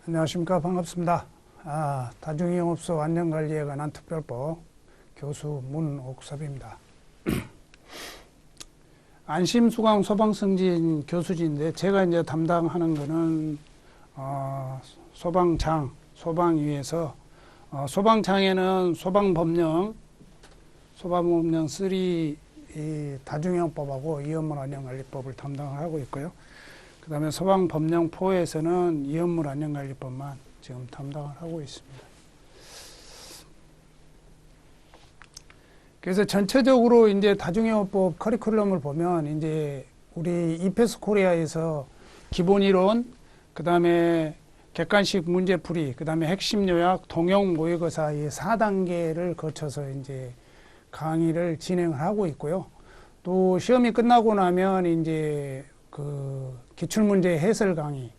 안녕하십니까. 반갑습니다. 다중이용업소 안전관리에 관한 특별법 교수 문옥섭입니다. 안심수강 소방승진 교수진인데 제가 이제 담당하는 거는 소방장, 소방위에서 소방장에는 소방법령 3 이 다중이용법하고 이업물 안전관리법을 담당하고 있고요. 그 다음에 소방법령4에서는 이업물 안전관리법만 지금 담당을 하고 있습니다. 그래서 전체적으로 이제 다중이용법 커리큘럼을 보면 이제 우리 이패스 코리아에서 기본 이론, 그 다음에 객관식 문제풀이, 그 다음에 핵심 요약, 동영 모의고사 이 4단계를 거쳐서 이제 강의를 진행을 하고 있고요. 또 시험이 끝나고 나면 이제 그 기출문제 해설 강의,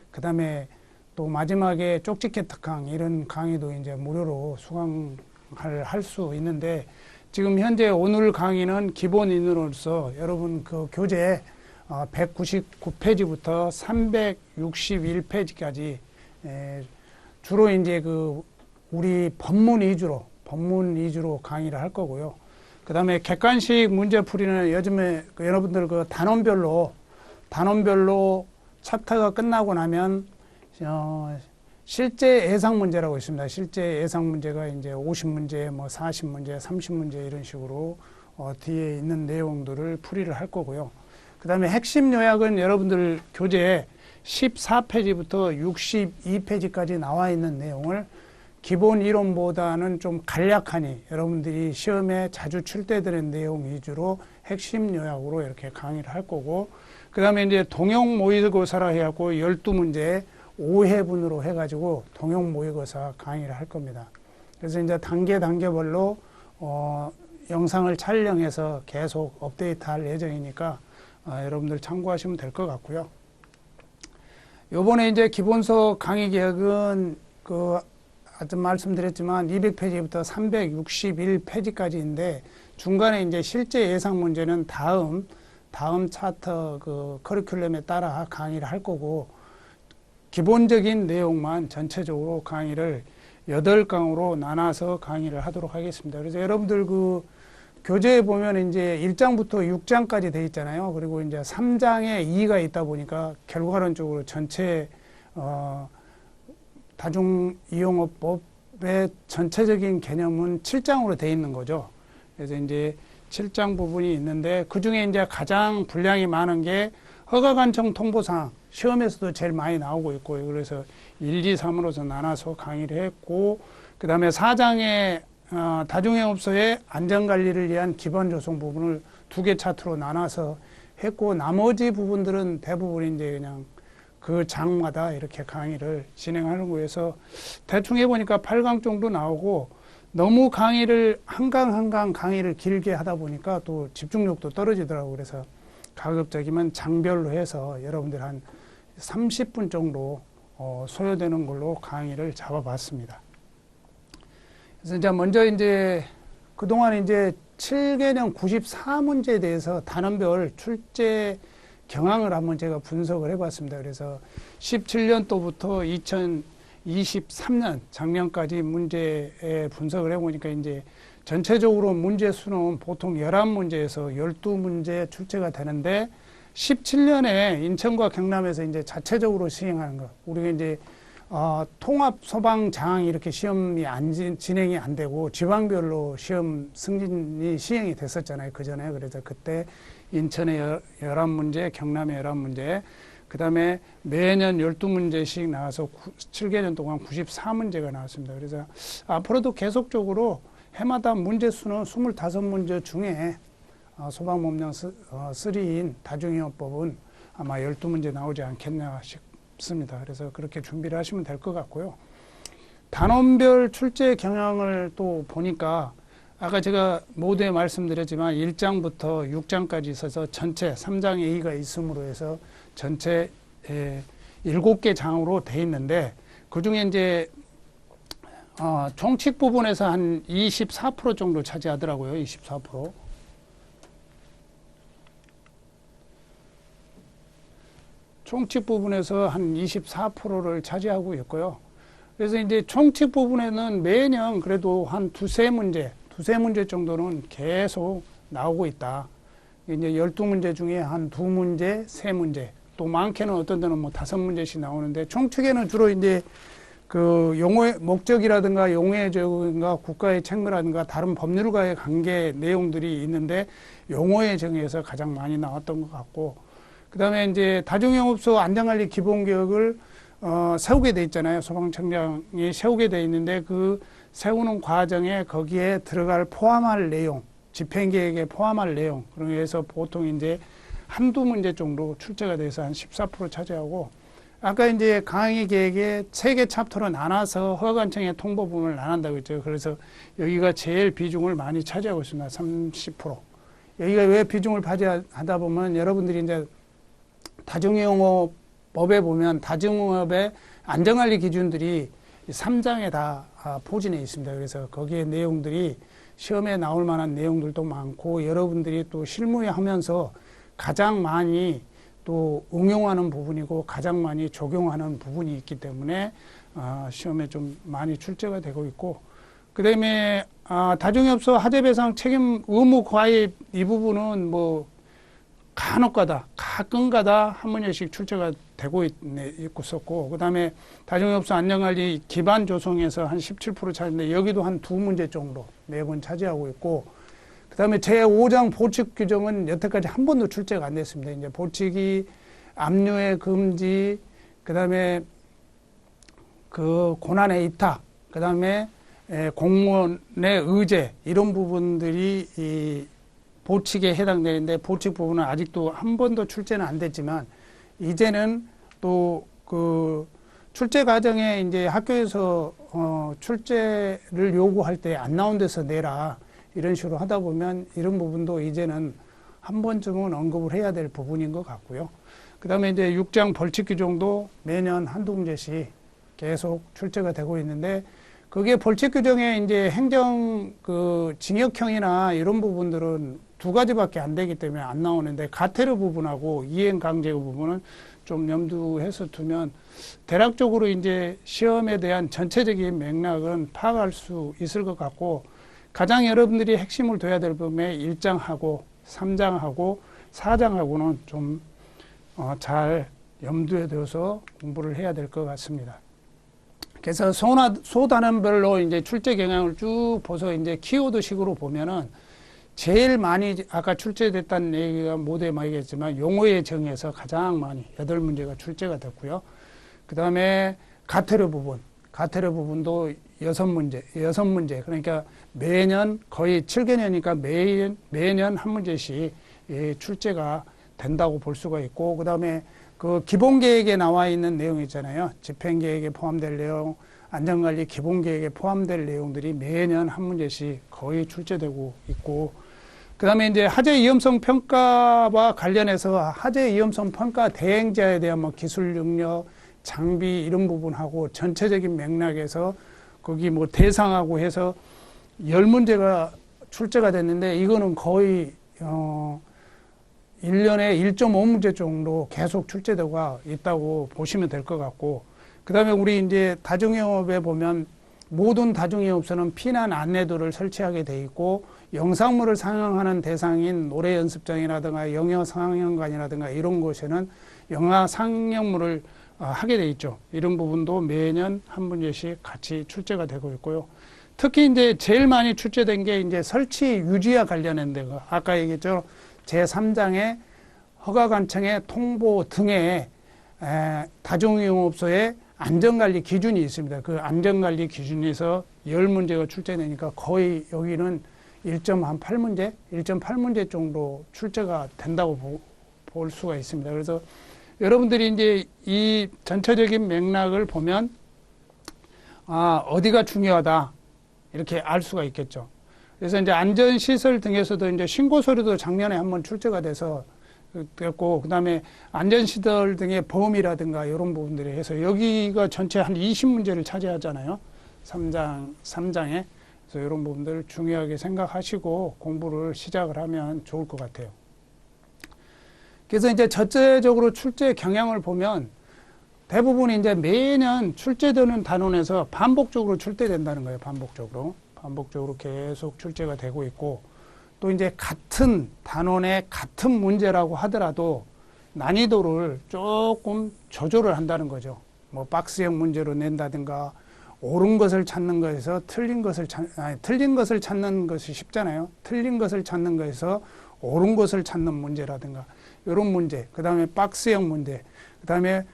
그 다음에 또 마지막에 쪽집게 특강 이런 강의도 이제 무료로 수강할 수 있는데 지금 현재 오늘 강의는 기본인으로서 여러분 그 교재 199페이지부터 361페이지까지 주로 이제 그 우리 법문 위주로 강의를 할 거고요. 그 다음에 객관식 문제풀이는 요즘에 여러분들 그 단원별로 챕터가 끝나고 나면 실제 예상 문제라고 있습니다. 실제 예상 문제가 이제 50문제, 뭐 40문제, 30문제 이런 식으로 뒤에 있는 내용들을 풀이를 할 거고요. 그 다음에 핵심 요약은 여러분들 교재에 14페이지부터 62페이지까지 나와 있는 내용을 기본 이론보다는 좀 간략하니 여러분들이 시험에 자주 출제되는 내용 위주로 핵심 요약으로 이렇게 강의를 할 거고, 그 다음에 이제 동영 모의고사라 해갖고 12문제 5회분으로 해가지고 동영 모의고사 강의를 할 겁니다. 그래서 이제 단계별로 영상을 촬영해서 계속 업데이트 할 예정이니까 여러분들 참고하시면 될 것 같고요. 요번에 이제 기본서 강의 계획은 아까 말씀드렸지만 200페이지부터 361페이지까지인데 중간에 이제 실제 예상 문제는 다음 차트 그 커리큘럼에 따라 강의를 할 거고, 기본적인 내용만 전체적으로 강의를 8강으로 나눠서 강의를 하도록 하겠습니다. 그래서 여러분들 그 교재에 보면 이제 1장부터 6장까지 돼 있잖아요. 그리고 이제 3장에 2가 있다 보니까 결과론적으로 전체 다중이용업법의 전체적인 개념은 7장으로 돼 있는 거죠. 그래서 이제 7장 부분이 있는데 그 중에 이제 가장 분량이 많은 게 허가관청 통보사항, 시험에서도 제일 많이 나오고 있고요. 그래서 1, 2, 3으로서 나눠서 강의를 했고, 그 다음에 4장에 다중이용업소의 안전관리를 위한 기본 조성 부분을 2개 차트로 나눠서 했고, 나머지 부분들은 대부분 이제 그냥 그 장마다 이렇게 강의를 진행하는 거여서 대충 해보니까 8강 정도 나오고, 너무 강의를 한 강 강의를 길게 하다 보니까 또 집중력도 떨어지더라고요. 그래서 가급적이면 장별로 해서 여러분들 한 30분 정도 소요되는 걸로 강의를 잡아봤습니다. 그래서 이제 먼저 이제 그동안 이제 7개년 94문제에 대해서 단원별 출제 경향을 한번 제가 분석을 해봤습니다. 그래서 17년도부터 2023년 작년까지 문제에 분석을 해보니까 이제 전체적으로 문제 수는 보통 11문제에서 12문제 출제가 되는데 17년에 인천과 경남에서 이제 자체적으로 시행하는 거. 우리가 이제 통합 소방장 이렇게 시험이 진행이 안 되고 지방별로 시험 승진이 시행이 됐었잖아요. 그 전에. 그래서 그때 인천에 11문제, 경남에 11문제, 그 다음에 매년 12문제씩 나와서 7개년 동안 94문제가 나왔습니다. 그래서 앞으로도 계속적으로 해마다 문제 수는 25문제 중에 소방법령 3인 다중이용법은 아마 12문제 나오지 않겠나 싶습니다. 그래서 그렇게 준비를 하시면 될 것 같고요. 단원별 출제 경향을 또 보니까 아까 제가 모두에 말씀드렸지만 1장부터 6장까지 있어서 전체 3장에 A가 있음으로 해서 전체 7개 장으로 돼 있는데 그 중에 이제 총칙 부분에서 한 24% 정도 차지하더라고요. 24%. 총칙 부분에서 한 24%를 차지하고 있고요. 그래서 이제 총칙 부분에는 매년 그래도 한 두세 문제 정도는 계속 나오고 있다. 이제 12문제 중에 한 2문제, 3문제, 또 많게는 어떤 데는 뭐 5문제씩 나오는데, 총칙에는 주로 이제 그 용어의 목적이라든가 용어의 적용과 국가의 책무라든가 다른 법률과의 관계 내용들이 있는데, 용어의 정의에서 가장 많이 나왔던 것 같고, 그 다음에 이제 다중영업소 안전관리 기본계획을 세우게 돼 있잖아요. 소방청장이 세우게 돼 있는데, 그 세우는 과정에 거기에 포함할 내용, 집행계획에 포함할 내용, 그래서 보통 이제 한두 문제 정도 출제가 돼서 한 14% 차지하고, 아까 이제 강의 계획에 3개 챕터로 나눠서 허가관청의 통보 부분을 나눈다고 했죠. 그래서 여기가 제일 비중을 많이 차지하고 있습니다. 30%. 여기가 왜 비중을 차지하다 보면 여러분들이 이제 다중영업법에 보면 다중영업의 안전관리 기준들이 3장에 다 포진해 있습니다. 그래서 거기에 내용들이 시험에 나올 만한 내용들도 많고, 여러분들이 또 실무에 하면서 가장 많이 또 응용하는 부분이고 가장 많이 적용하는 부분이 있기 때문에 시험에 좀 많이 출제가 되고 있고, 그 다음에 다중업소 하재배상 책임 의무 과입 이 부분은 뭐 간혹가다 가끔가다 한 문제씩 출제가 되고 있었고, 그 다음에 다중업소 안전관리 기반 조성에서 한 17% 차지인데 여기도 한 2문제 정도 매번 차지하고 있고, 그 다음에 제5장 보칙 규정은 여태까지 한 번도 출제가 안 됐습니다. 이제 보칙이 압류의 금지, 그 다음에 그 고난의 이탁, 그 다음에 공무원의 의제, 이런 부분들이 이 보칙에 해당되는데, 보칙 부분은 아직도 한 번도 출제는 안 됐지만, 이제는 또 그 출제 과정에 이제 학교에서 출제를 요구할 때 안 나온 데서 내라, 이런 식으로 하다 보면 이런 부분도 이제는 한 번쯤은 언급을 해야 될 부분인 것 같고요. 그 다음에 이제 6장 벌칙 규정도 매년 한두 문제씩 계속 출제가 되고 있는데, 그게 벌칙 규정에 이제 행정 징역형이나 이런 부분들은 2가지밖에 안 되기 때문에 안 나오는데, 가태료 부분하고 이행 강제 부분은 좀 염두해서 두면 대략적으로 이제 시험에 대한 전체적인 맥락은 파악할 수 있을 것 같고, 가장 여러분들이 핵심을 둬야 될 부분에 1장하고 3장하고 4장하고는 좀 잘 염두에 둬서 공부를 해야 될 것 같습니다. 그래서 소단원별로 이제 출제 경향을 쭉 보서 이제 키워드식으로 보면은 제일 많이 아까 출제됐다는 얘기가 모두에 많이겠지만 용어의 정의에서 가장 많이 8문제가 출제가 됐고요. 그 다음에 가태료 부분도 6문제. 그러니까 매년 거의 7개년이니까 매년 한 문제씩 출제가 된다고 볼 수가 있고, 그 다음에 그 기본계획에 나와 있는 내용 있잖아요. 집행계획에 포함될 내용, 안전관리 기본계획에 포함될 내용들이 매년 한 문제씩 거의 출제되고 있고, 그 다음에 이제 하재 위험성 평가와 관련해서 하재 위험성 평가 대행자에 대한 뭐 기술 능력, 장비 이런 부분하고 전체적인 맥락에서 거기 뭐 대상하고 해서 10문제가 출제가 됐는데, 이거는 거의 1년에 1.5문제 정도 계속 출제되고 있다고 보시면 될 것 같고, 그 다음에 우리 이제 다중영업에 보면 모든 다중영업소는 피난 안내도를 설치하게 돼 있고, 영상물을 상영하는 대상인 노래 연습장이라든가 영화 상영관이라든가 이런 곳에는 영화 상영물을 하게 돼 있죠. 이런 부분도 매년 한 문제씩 같이 출제가 되고 있고요. 특히 이제 제일 많이 출제된 게 이제 설치 유지와 관련된 데가 아까 얘기했죠. 제3장의 허가관청의 통보 등의 다중영업소의 안전관리 기준이 있습니다. 그 안전관리 기준에서 10문제가 출제되니까 거의 여기는 1.8문제 정도 출제가 된다고 볼 수가 있습니다. 그래서 여러분들이 이제 이 전체적인 맥락을 보면 어디가 중요하다 이렇게 알 수가 있겠죠. 그래서 이제 안전시설 등에서도 이제 신고서류도 작년에 한번 출제가 돼서 됐고, 그 다음에 안전시설 등의 범위라든가 이런 부분들이 해서 여기가 전체 한 20문제를 차지하잖아요. 3장에. 그래서 이런 부분들을 중요하게 생각하시고 공부를 시작을 하면 좋을 것 같아요. 그래서 이제 전체적으로 출제 경향을 보면 대부분 이제 매년 출제되는 단원에서 반복적으로 출제된다는 거예요. 반복적으로 계속 출제가 되고 있고, 또 이제 같은 단원의 같은 문제라고 하더라도 난이도를 조금 조절을 한다는 거죠. 뭐 박스형 문제로 낸다든가, 옳은 것을 찾는 것에서 틀린 것을 찾는 것이 쉽잖아요. 틀린 것을 찾는 것에서 옳은 것을 찾는 문제라든가 이런 문제, 그 다음에 박스형 문제, 그 다음에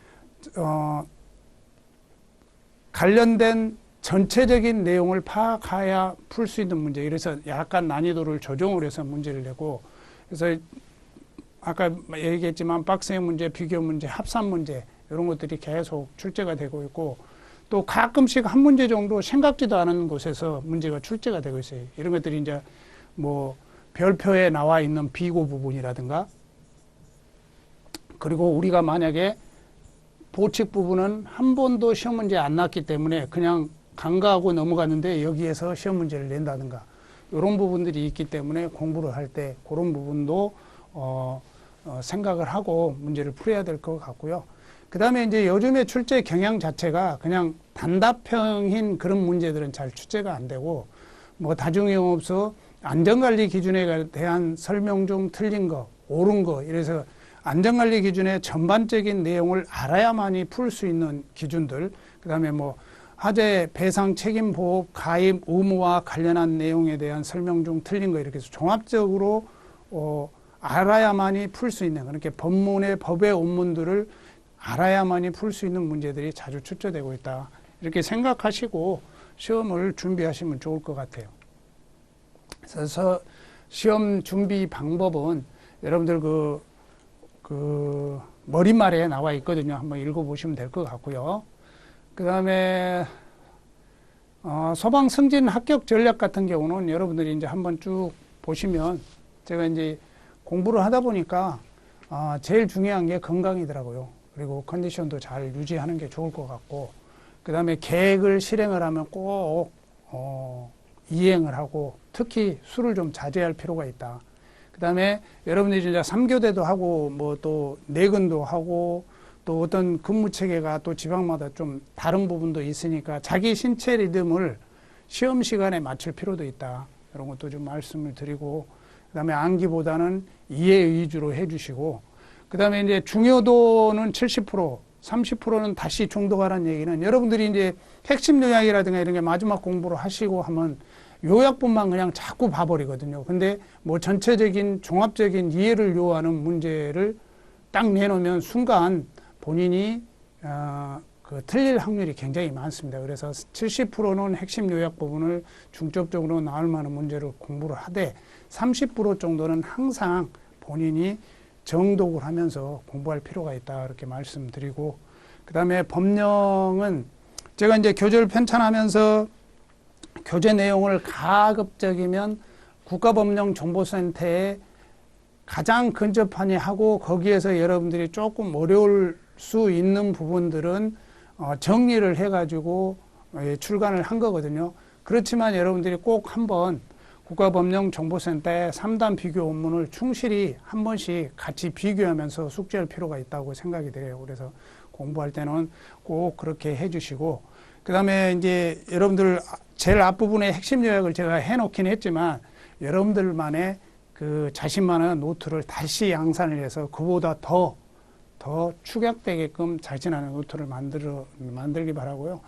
관련된 전체적인 내용을 파악해야 풀 수 있는 문제. 그래서 약간 난이도를 조정을 해서 문제를 내고, 그래서 아까 얘기했지만 박스형 문제, 비교 문제, 합산 문제 이런 것들이 계속 출제가 되고 있고, 또 가끔씩 한 문제 정도 생각지도 않은 곳에서 문제가 출제가 되고 있어요. 이런 것들이 이제 뭐 별표에 나와 있는 비고 부분이라든가, 그리고 우리가 만약에 보칙 부분은 한 번도 시험 문제 안 났기 때문에 그냥 간과하고 넘어갔는데 여기에서 시험 문제를 낸다든가 이런 부분들이 있기 때문에 공부를 할 때 그런 부분도 생각을 하고 문제를 풀어야 될 것 같고요. 그 다음에 이제 요즘에 출제 경향 자체가 그냥 단답형인 그런 문제들은 잘 출제가 안 되고, 뭐 다중이용업소 안전관리 기준에 대한 설명 중 틀린 거, 옳은 거, 이래서 안전관리 기준의 전반적인 내용을 알아야만이 풀 수 있는 기준들, 그 다음에 뭐 화재 배상 책임 보호 가입 의무와 관련한 내용에 대한 설명 중 틀린 거, 이렇게 해서 종합적으로 알아야만이 풀 수 있는, 그렇게 법문의 법의 원문들을 알아야만이 풀 수 있는 문제들이 자주 출제되고 있다. 이렇게 생각하시고 시험을 준비하시면 좋을 것 같아요. 그래서 시험 준비 방법은 여러분들 그 머릿말에 나와 있거든요. 한번 읽어보시면 될 것 같고요. 그 다음에 소방 승진 합격 전략 같은 경우는 여러분들이 이제 한번 쭉 보시면, 제가 이제 공부를 하다 보니까 제일 중요한 게 건강이더라고요. 그리고 컨디션도 잘 유지하는 게 좋을 것 같고, 그 다음에 계획을 실행을 하면 꼭 이행을 하고, 특히 술을 좀 자제할 필요가 있다. 그 다음에 여러분들이 이제 3교대도 하고, 뭐 또 내근도 하고, 또 어떤 근무 체계가 또 지방마다 좀 다른 부분도 있으니까 자기 신체 리듬을 시험 시간에 맞출 필요도 있다. 이런 것도 좀 말씀을 드리고, 그 다음에 암기보다는 이해 위주로 해주시고, 그 다음에 이제 중요도는 70%, 30%는 다시 중도가라는 얘기는, 여러분들이 이제 핵심 요약이라든가 이런 게 마지막 공부를 하시고 하면 요약본만 그냥 자꾸 봐버리거든요. 근데 뭐 전체적인 종합적인 이해를 요하는 문제를 딱 내놓으면 순간 본인이 틀릴 확률이 굉장히 많습니다. 그래서 70%는 핵심 요약 부분을 중점적으로 나올 만한 문제를 공부를 하되, 30% 정도는 항상 본인이 정독을 하면서 공부할 필요가 있다, 이렇게 말씀드리고, 그 다음에 법령은 제가 이제 교재를 편찬하면서 교재 내용을 가급적이면 국가법령정보센터에 가장 근접하니 하고, 거기에서 여러분들이 조금 어려울 수 있는 부분들은 정리를 해가지고 출간을 한 거거든요. 그렇지만 여러분들이 꼭 한번 국가법령정보센터의 3단 비교 원문을 충실히 한 번씩 같이 비교하면서 숙지할 필요가 있다고 생각이 돼요. 그래서 공부할 때는 꼭 그렇게 해주시고, 그 다음에 이제 여러분들 제일 앞부분에 핵심 요약을 제가 해놓긴 했지만, 여러분들만의 그 자신만의 노트를 다시 양산을 해서 그보다 더 축약되게끔 자신만의 노트를 만들기 바라고요.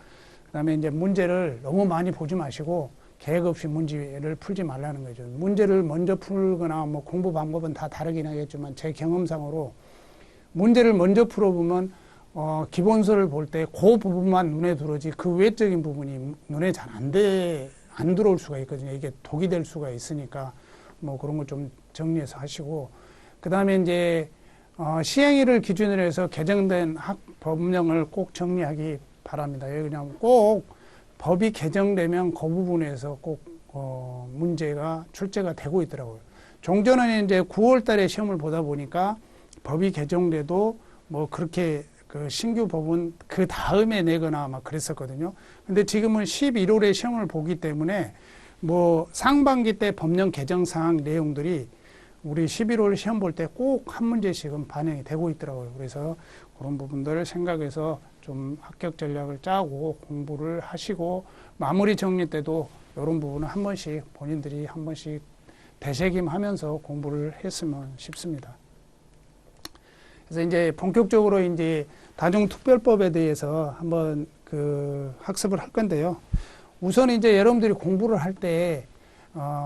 그 다음에 이제 문제를 너무 많이 보지 마시고 계획 없이 문제를 풀지 말라는 거죠. 문제를 먼저 풀거나 뭐 공부 방법은 다 다르긴 하겠지만, 제 경험상으로 문제를 먼저 풀어보면 기본서를 볼 때 그 부분만 눈에 들어오지 그 외적인 부분이 눈에 잘 안 들어올 수가 있거든요. 이게 독이 될 수가 있으니까 뭐 그런 거 좀 정리해서 하시고, 그 다음에 이제 시행일을 기준으로 해서 개정된 법령을 꼭 정리하기 바랍니다. 그냥 꼭 법이 개정되면 그 부분에서 꼭 문제가 출제가 되고 있더라고요. 종전은 이제 9월 달에 시험을 보다 보니까 법이 개정돼도 뭐 그렇게 그 신규 법은 그 다음에 내거나 막 그랬었거든요. 근데 지금은 11월에 시험을 보기 때문에 뭐 상반기 때 법령 개정 사항 내용들이 우리 11월 시험 볼 때 꼭 한 문제씩은 반영이 되고 있더라고요. 그래서 그런 부분들을 생각해서 좀 합격 전략을 짜고 공부를 하시고 마무리 정리 때도 이런 부분은 한 번씩 본인들이 한 번씩 되새김하면서 공부를 했으면 싶습니다. 그래서 이제 본격적으로 이제 다중특별법에 대해서 한번 학습을 할 건데요. 우선 이제 여러분들이 공부를 할 때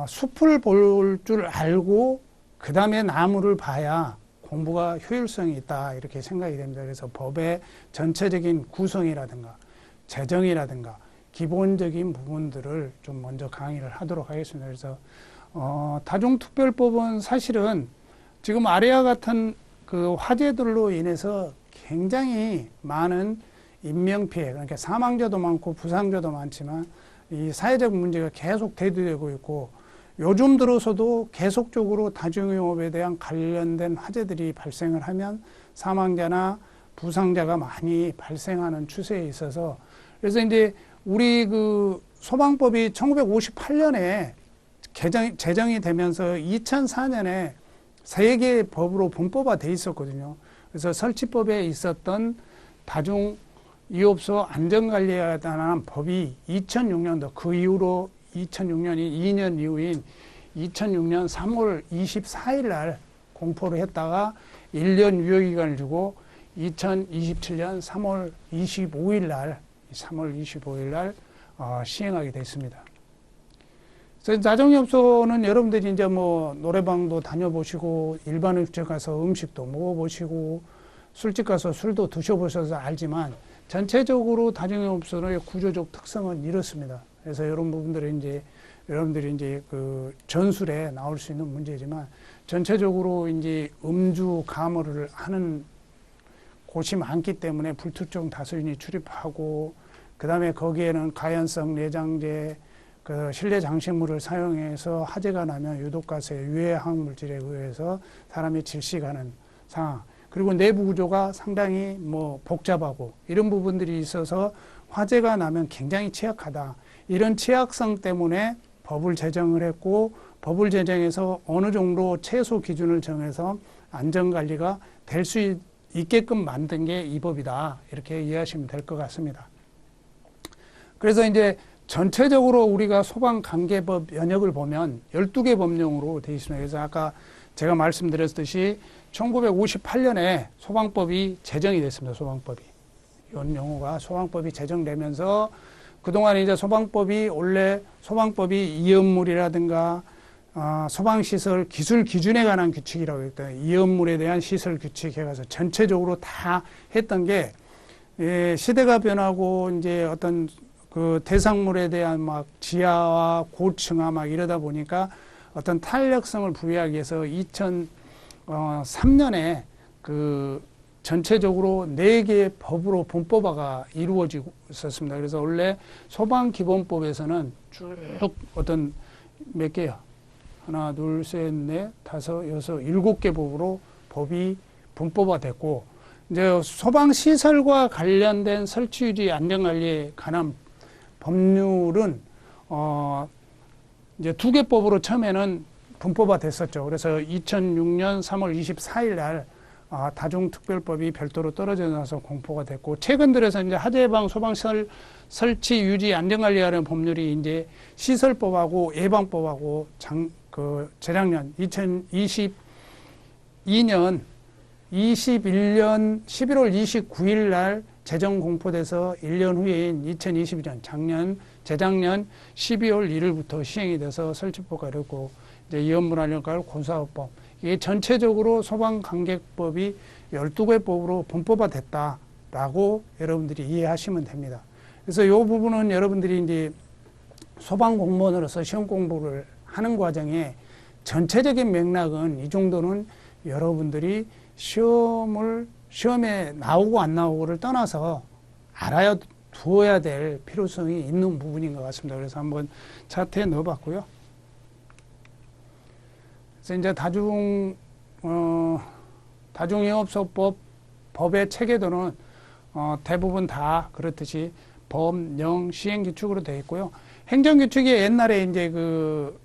숲을 볼 줄 알고 그 다음에 나무를 봐야 공부가 효율성이 있다 이렇게 생각이 됩니다. 그래서 법의 전체적인 구성이라든가 재정이라든가 기본적인 부분들을 좀 먼저 강의를 하도록 하겠습니다. 그래서 다중특별법은 사실은 지금 아래와 같은 그 화재들로 인해서 굉장히 많은 인명피해, 그러니까 사망자도 많고 부상자도 많지만 이 사회적 문제가 계속 대두되고 있고 요즘 들어서도 계속적으로 다중유업에 대한 관련된 화재들이 발생을 하면 사망자나 부상자가 많이 발생하는 추세에 있어서 그래서 이제 우리 그 소방법이 1958년에 제정이 되면서 2004년에 세 개의 법으로 분법화돼 있었거든요. 그래서 설치법에 있었던 다중유업소 안전관리에 관한 법이 2006년도 그 이후로 2006년이 2년 이후인 2006년 3월 24일 날 공포를 했다가 1년 유효기간을 주고 2027년 3월 25일 날 시행하게 됐습니다. 그래서 다중유업소는 여러분들이 이제 뭐 노래방도 다녀보시고 일반 음식 가서 음식도 먹어보시고 술집 가서 술도 드셔보셔서 알지만 전체적으로 다중유업소의 구조적 특성은 이렇습니다. 그래서 이런 부분들은 이제 여러분들이 이제 그 전술에 나올 수 있는 문제지만 전체적으로 이제 음주 가물을 하는 곳이 많기 때문에 불특정 다수인이 출입하고 그 다음에 거기에는 가연성 내장재 그 실내 장식물을 사용해서 화재가 나면 유독가스의 유해화학 물질에 의해서 사람이 질식하는 상황. 그리고 내부 구조가 상당히 뭐 복잡하고 이런 부분들이 있어서 화재가 나면 굉장히 취약하다. 이런 취약성 때문에 법을 제정을 했고 법을 제정해서 어느 정도 최소 기준을 정해서 안전관리가 될 수 있게끔 만든 게 이 법이다. 이렇게 이해하시면 될 것 같습니다. 그래서 이제 전체적으로 우리가 소방관계법 연역을 보면 12개 법령으로 되어 있습니다. 그래서 아까 제가 말씀드렸듯이 1958년에 소방법이 제정이 됐습니다. 소방법이. 이런 용어가 소방법이 제정되면서 그동안 이제 소방법이 원래 소방법이 이연물이라든가 소방시설 기술 기준에 관한 규칙이라고 했다. 이연물에 대한 시설 규칙 해가서 전체적으로 다 했던 게 시대가 변하고 이제 어떤 그 대상물에 대한 막 지하와 고층화 막 이러다 보니까 어떤 탄력성을 부여하기 위해서 2003년에 그 전체적으로 4개의 법으로 분법화가 이루어지고 있었습니다. 그래서 원래 소방기본법에서는 쭉 어떤 몇 개야? 하나, 둘, 셋, 넷, 다섯, 여섯, 7개 법으로 법이 분법화됐고 이제 소방시설과 관련된 설치유지 안전관리에 관한 법률은 이제 2개 법으로 처음에는 분법화 됐었죠. 그래서 2006년 3월 24일 날 다중특별법이 별도로 떨어져 나서 공포가 됐고 최근 들어서 이제 화재 예방 소방시설 설치 유지 안전관리하는 법률이 이제 시설법하고 예방법하고 재작년 2022년 21년 11월 29일 날 제정 공포돼서 1년 후인 2022년 재작년 12월 1일부터 시행이 돼서 설치법과 이렇고 이제 이연물안전과를 군사법 이게 전체적으로 소방관계법이 12개 법으로 분법화됐다라고 여러분들이 이해하시면 됩니다. 그래서 이 부분은 여러분들이 이제 소방 공무원으로서 시험 공부를 하는 과정에 전체적인 맥락은 이 정도는 여러분들이 시험에 나오고 안 나오고를 떠나서 알아야 두어야 될 필요성이 있는 부분인 것 같습니다. 그래서 한번 차트에 넣어봤고요. 그래서 이제 다중유업소법 법의 체계도는 대부분 다 그렇듯이 법령 시행규칙으로 되어 있고요. 행정규칙이 옛날에 이제 그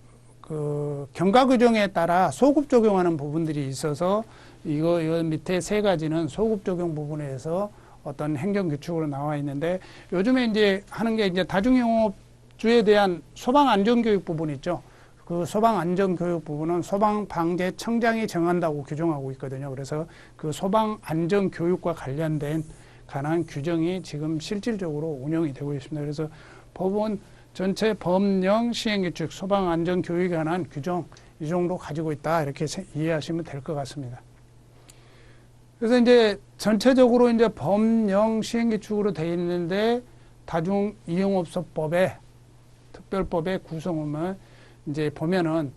그 경과 규정에 따라 소급 적용하는 부분들이 있어서 이거 밑에 세 가지는 소급 적용 부분에서 어떤 행정 규칙으로 나와 있는데 요즘에 이제 하는 게 이제 다중영업주에 대한 소방 안전 교육 부분 있죠. 그 소방 안전 교육 부분은 소방방재청장이 정한다고 규정하고 있거든요. 그래서 그 소방 안전 교육과 관련된 관한 규정이 지금 실질적으로 운영이 되고 있습니다. 그래서 법원 전체 법령 시행규칙 소방 안전 교육에 관한 규정 이 정도 가지고 있다 이렇게 이해하시면 될 것 같습니다. 그래서 이제 전체적으로 이제 법령 시행규칙으로 되어 있는데 다중이용업소법의 특별법의 구성을 이제 보면은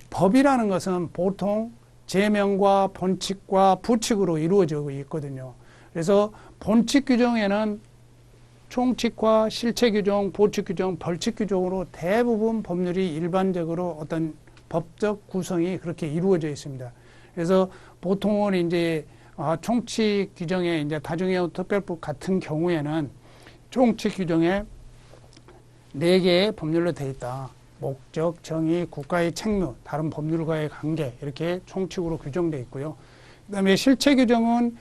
법이라는 것은 보통 제명과 본칙과 부칙으로 이루어지고 있거든요. 그래서 본칙 규정에는 총칙과 실체 규정, 보칙 규정, 벌칙 규정으로 대부분 법률이 일반적으로 어떤 법적 구성이 그렇게 이루어져 있습니다. 그래서 보통은 이제 총칙 규정에 이제 다중이용 특별법 같은 경우에는 총칙 규정에 4개의 법률로 되어 있다. 목적, 정의, 국가의 책무, 다른 법률과의 관계 이렇게 총칙으로 규정되어 있고요. 그 다음에 실체 규정은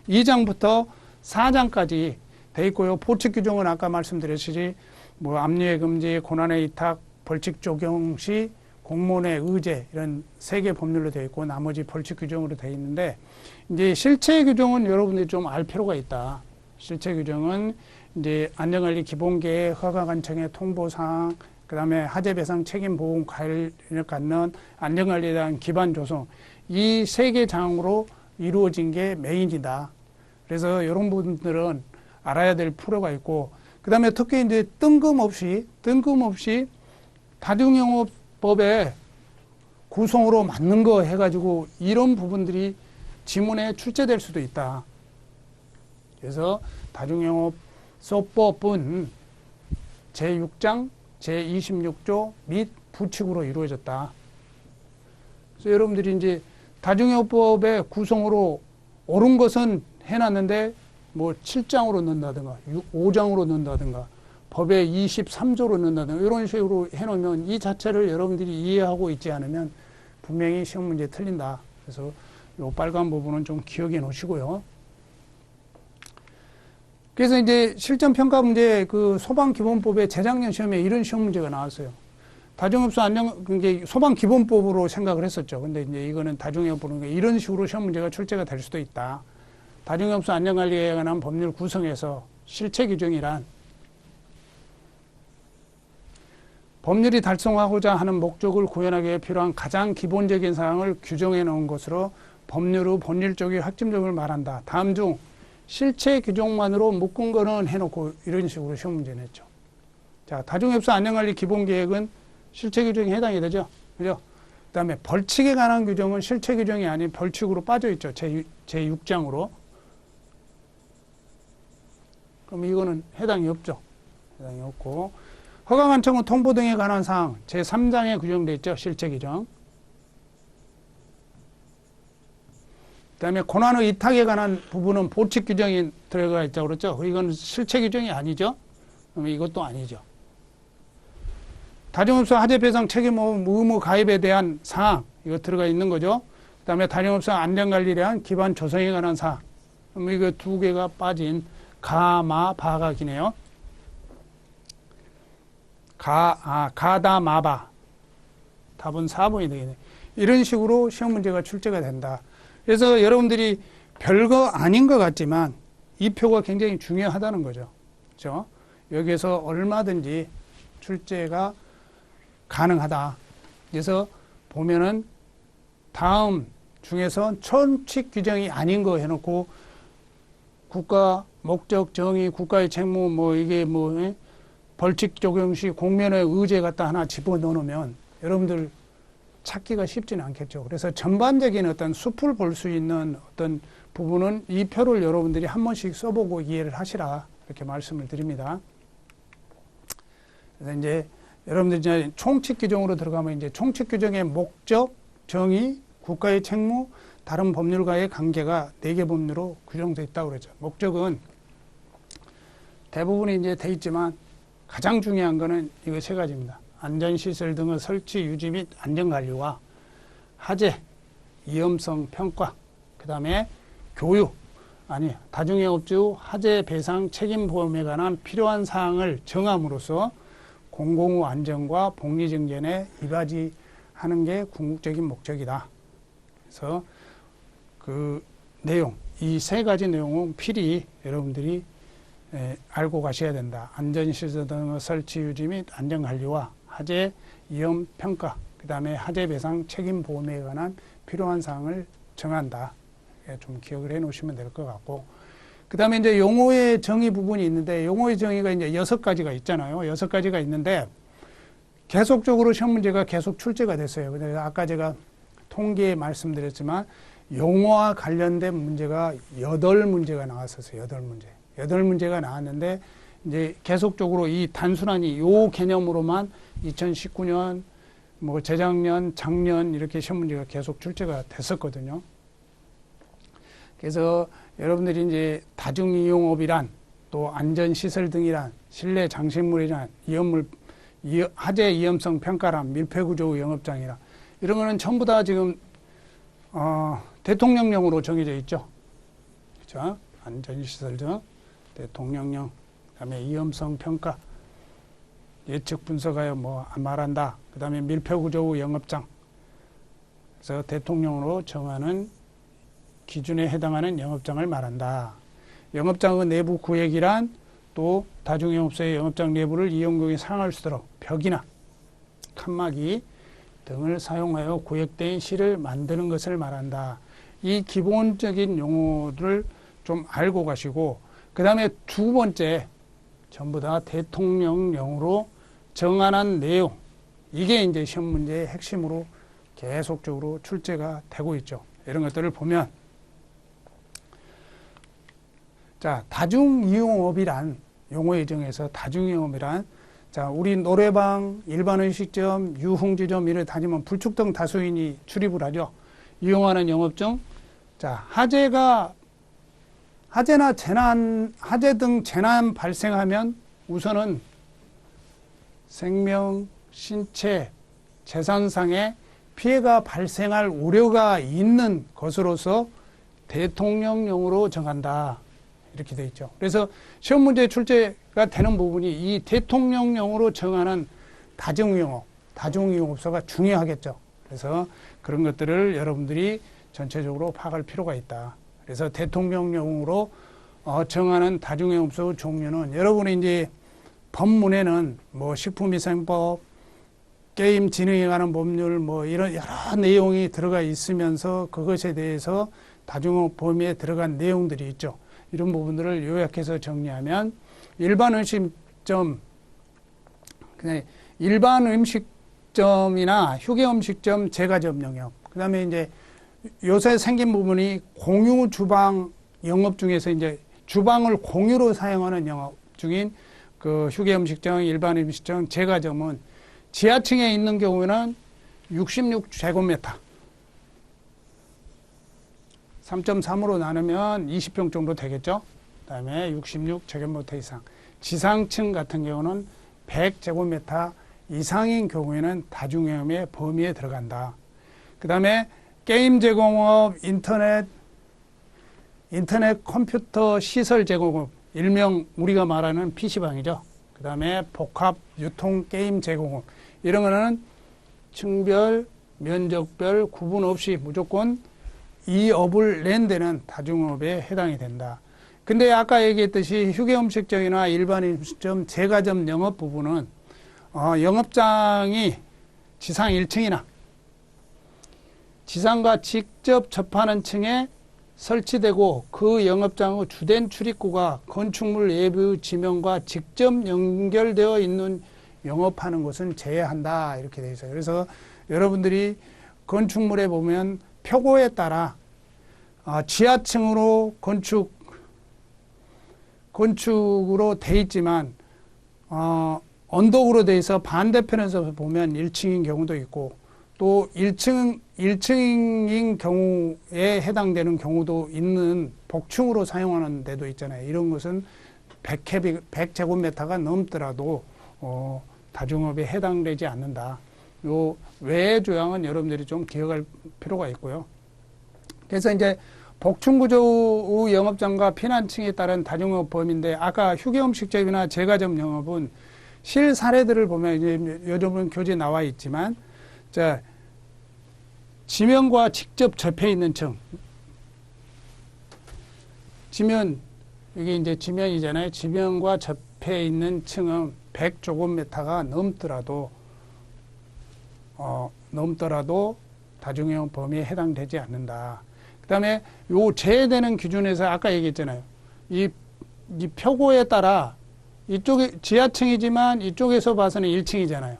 2장부터 4장까지 되어 있고요. 보칙 규정은 아까 말씀드렸듯이 뭐 압류의 금지, 고난의 위탁, 벌칙 적용 시 공무원의 의제 이런 3개 법률로 되어 있고 나머지 벌칙 규정으로 되어 있는데 이제 실체 규정은 여러분들이 좀 알 필요가 있다. 실체 규정은 이제 안전관리 기본계획, 허가관청의 통보사항, 그 다음에 하재배상 책임보험 관리를 갖는 안전관리에 대한 기반 조성 이 3개 장으로 이루어진 게 메인이다. 그래서 이런 부분들은 알아야 될 필요가 있고 그 다음에 특히 이제 뜬금없이 다중영업법의 구성으로 맞는 거 해가지고 이런 부분들이 지문에 출제될 수도 있다. 그래서 다중영업소법은 제6장, 제26조 및 부칙으로 이루어졌다. 그래서 여러분들이 이제 다중영업법의 구성으로 옳은 것은 해놨는데 뭐 7장으로 넣는다든가 5장으로 넣는다든가 법의 23조로 넣는다든가 이런 식으로 해놓으면 이 자체를 여러분들이 이해하고 있지 않으면 분명히 시험 문제 틀린다. 그래서 이 빨간 부분은 좀 기억해 놓으시고요. 그래서 이제 실전평가 문제 그 소방기본법의 재작년 시험에 이런 시험 문제가 나왔어요. 다중업소 안전, 이게 소방기본법으로 생각을 했었죠. 근데 이제 이거는 다중영업법은 이런 식으로 시험 문제가 출제가 될 수도 있다. 다중업소 안전관리에 관한 법률 구성에서 실체 규정이란 법률이 달성하고자 하는 목적을 구현하기 위해 필요한 가장 기본적인 사항을 규정해 놓은 것으로 법률의 본질적인 확증점을 말한다. 다음 중 실체 규정만으로 묶은 거는 해놓고 이런 식으로 시험 문제 냈죠. 자, 다중업소 안전관리 기본계획은 실체 규정에 해당이 되죠. 그죠? 그 다음에 벌칙에 관한 규정은 실체 규정이 아닌 벌칙으로 빠져 있죠. 제6장으로. 그럼 이거는 해당이 없죠. 해당이 없고. 허가관청은 통보 등에 관한 사항 제3장에 규정되어 있죠. 실체 규정. 그 다음에 고난의 위탁에 관한 부분은 보칙 규정이 들어가 있다고 그랬죠. 이건 실체 규정이 아니죠. 그러면 이것도 아니죠. 다중업소 하재배상 책임 의무 가입에 대한 사항 이거 들어가 있는 거죠. 그 다음에 다중업소 안전관리에 대한 기반 조성에 관한 사항. 그럼 이거 2개가 빠진 가, 마, 바가 기네요. 가다, 마바. 답은 4번이 되겠네. 이런 식으로 시험 문제가 출제가 된다. 그래서 여러분들이 별거 아닌 것 같지만 이 표가 굉장히 중요하다는 거죠. 그렇죠? 여기에서 얼마든지 출제가 가능하다. 그래서 보면은 다음 중에서 총칙 규정이 아닌 거 해놓고 국가 목적 정의 국가의 책무 뭐 이게 뭐 벌칙 적용 시 공면의 의제 갖다 하나 집어넣으면 여러분들 찾기가 쉽지는 않겠죠. 그래서 전반적인 어떤 숲을 볼 수 있는 어떤 부분은 이 표를 여러분들이 한 번씩 써보고 이해를 하시라 이렇게 말씀을 드립니다. 그래서 이제 여러분들이 이제 총칙 규정으로 들어가면 이제 총칙 규정의 목적, 정의, 국가의 책무, 다른 법률과의 관계가 4개 법률로 규정되어 있다고 그러죠. 목적은 대부분이 이제 돼 있지만 가장 중요한 거는 이거 3가지입니다. 안전시설 등의 설치, 유지 및 안전관리와 하재, 위험성 평가, 그 다음에 교육, 다중영업주 하재 배상 책임 보험에 관한 필요한 사항을 정함으로써 공공의 안전과 복리 증진에 이바지하는 게 궁극적인 목적이다. 그래서 그 내용, 이 세 가지 내용은 필히 여러분들이 알고 가셔야 된다. 안전시설 등의 설치, 유지 및 안전관리와 하재, 위험 평가, 그 다음에 하재 배상 책임 보험에 관한 필요한 사항을 정한다. 좀 기억을 해 놓으시면 될 것 같고, 그 다음에 이제 용어의 정의 부분이 있는데, 용어의 정의가 이제 6가지가 있잖아요. 6가지가 있는데, 계속적으로 시험 문제가 계속 출제가 됐어요. 근데 아까 제가 통계에 말씀드렸지만, 용어와 관련된 문제가 8문제가 나왔었어요. 8문제. 8문제가 나왔는데, 이제 계속적으로 이 단순하니 요 개념으로만 2019년, 뭐 재작년, 작년 이렇게 시험 문제가 계속 출제가 됐었거든요. 그래서 여러분들이 이제 다중이용업이란, 또 안전시설 등이란, 실내 장식물이란, 하재 위험성 평가란, 밀폐구조 영업장이란, 이런 거는 전부 다 지금 대통령령으로 정해져 있죠. 그렇죠? 안전시설 등 대통령령, 그다음에 위험성 평가, 예측 분석하여 뭐 말한다. 그다음에 밀폐구조 영업장. 그래서 대통령으로 정하는 기준에 해당하는 영업장을 말한다. 영업장의 내부 구획이란 또 다중영업소의 영업장 내부를 이용객이 사용할 수 있도록 벽이나 칸막이 등을 사용하여 구획된 실을 만드는 것을 말한다. 이 기본적인 용어를 좀 알고 가시고, 그 다음에 두 번째, 전부 다 대통령령으로 정한한 내용, 이게 이제 시험 문제의 핵심으로 계속적으로 출제가 되고 있죠. 이런 것들을 보면, 자, 다중이용업이란, 용어의 정에서 다중이용업이란, 자, 우리 노래방, 일반 음식점, 유흥주점 이를 다니면 불특정 다수인이 출입을 하죠. 이용하는 영업중. 자, 하재 등 재난 발생하면 우선은 생명, 신체, 재산상의 피해가 발생할 우려가 있는 것으로서 대통령령으로 정한다. 이렇게 되어 있죠. 그래서 시험 문제 출제가 되는 부분이 이 대통령령으로 정하는 다중이용업소가 중요하겠죠. 그래서 그런 것들을 여러분들이 전체적으로 파악할 필요가 있다. 그래서 대통령령으로 정하는 다중이용업소 종류는, 여러분이 이제 법문에는 뭐 식품위생법, 게임 진흥에 관한 법률, 뭐 이런 여러 내용이 들어가 있으면서 그것에 대해서 다중이용업 범위에 들어간 내용들이 있죠. 이런 부분들을 요약해서 정리하면, 일반 음식점이나 휴게음식점, 제과점 영역, 그 다음에 이제 요새 생긴 부분이 공유 주방 영업 중에서 이제 주방을 공유로 사용하는 영업 중인 그 휴게음식점, 일반 음식점, 제과점은 지하층에 있는 경우에는 66제곱미터, 3.3으로 나누면 20평 정도 되겠죠. 그 다음에 66제곱미터 이상. 지상층 같은 경우는 100제곱미터 이상인 경우에는 다중이용의 범위에 들어간다. 그 다음에 게임 제공업, 인터넷 컴퓨터 시설 제공업, 일명 우리가 말하는 PC방이죠. 그 다음에 복합 유통 게임 제공업, 이런 거는 층별, 면적별 구분 없이 무조건 이 업을 낸 데는 다중업에 해당이 된다. 근데 아까 얘기했듯이 휴게음식점이나 일반 음식점, 제과점 영업 부분은 영업장이 지상 1층이나 지상과 직접 접하는 층에 설치되고 그 영업장의 주된 출입구가 건축물 외부 지면과 직접 연결되어 있는 영업하는 곳은 제외한다. 이렇게 되어 있어요. 그래서 여러분들이 건축물에 보면 표고에 따라 지하층으로 건축으로 돼 있지만 언덕으로 돼 있어 반대편에서 보면 1층인 경우도 있고, 또 1층인 경우에 해당되는 경우도 있는 복층으로 사용하는 데도 있잖아요. 이런 것은 100제곱미터가 넘더라도 다중업에 해당되지 않는다. 요 외의 조항은 여러분들이 좀 기억할 필요가 있고요. 그래서 이제 복층구조 영업장과 피난층에 따른 다중업 범위인데 아까 휴게음식점이나 제과점 영업은 실 사례들을 보면 이제 요즘은 교재에 나와 있지만 자 지면과 직접 접해 있는 층 지면 이게 이제 지면이잖아요. 지면과 접해 있는 층은 100제곱미터가 넘더라도 다중영 범위에 해당되지 않는다. 그 다음에 요 제외되는 기준에서 아까 얘기했잖아요. 이 표고에 따라 이쪽에 지하층이지만 이쪽에서 봐서는 1층이잖아요.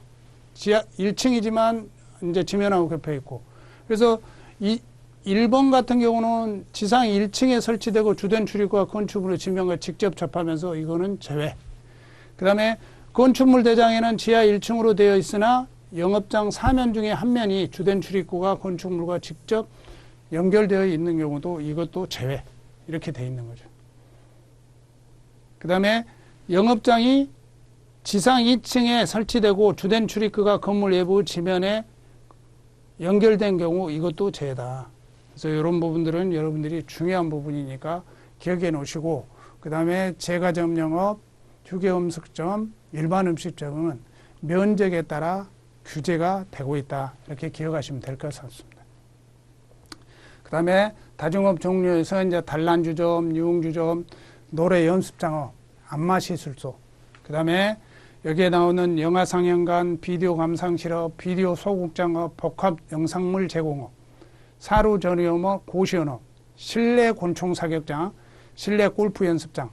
지하 1층이지만 이제 지면하고 겹쳐 있고. 그래서 이 1번 같은 경우는 지상 1층에 설치되고 주된 출입구와 건축물의 지면과 직접 접하면서 이거는 제외. 그 다음에 건축물 대장에는 지하 1층으로 되어 있으나 영업장 4면 중에 한 면이 주된 출입구가 건축물과 직접 연결되어 있는 경우도 이것도 제외. 이렇게 되어 있는 거죠. 그 다음에 영업장이 지상 2층에 설치되고 주된 출입구가 건물 외부 지면에 연결된 경우 이것도 제외다. 그래서 이런 부분들은 여러분들이 중요한 부분이니까 기억해 놓으시고 그 다음에 제과점 영업, 휴게음식점, 일반 음식점은 면적에 따라 규제가 되고 있다. 이렇게 기억하시면 될 것 같습니다. 그 다음에 다중업 종류에서 이제 단란주점, 유흥주점, 노래 연습장업, 안마시술소, 그 다음에 여기에 나오는 영화상영관, 비디오 감상실업, 비디오 소극장업, 복합 영상물 제공업, 사루 전이업업, 고시원업, 실내 곤충 사격장, 실내 골프 연습장,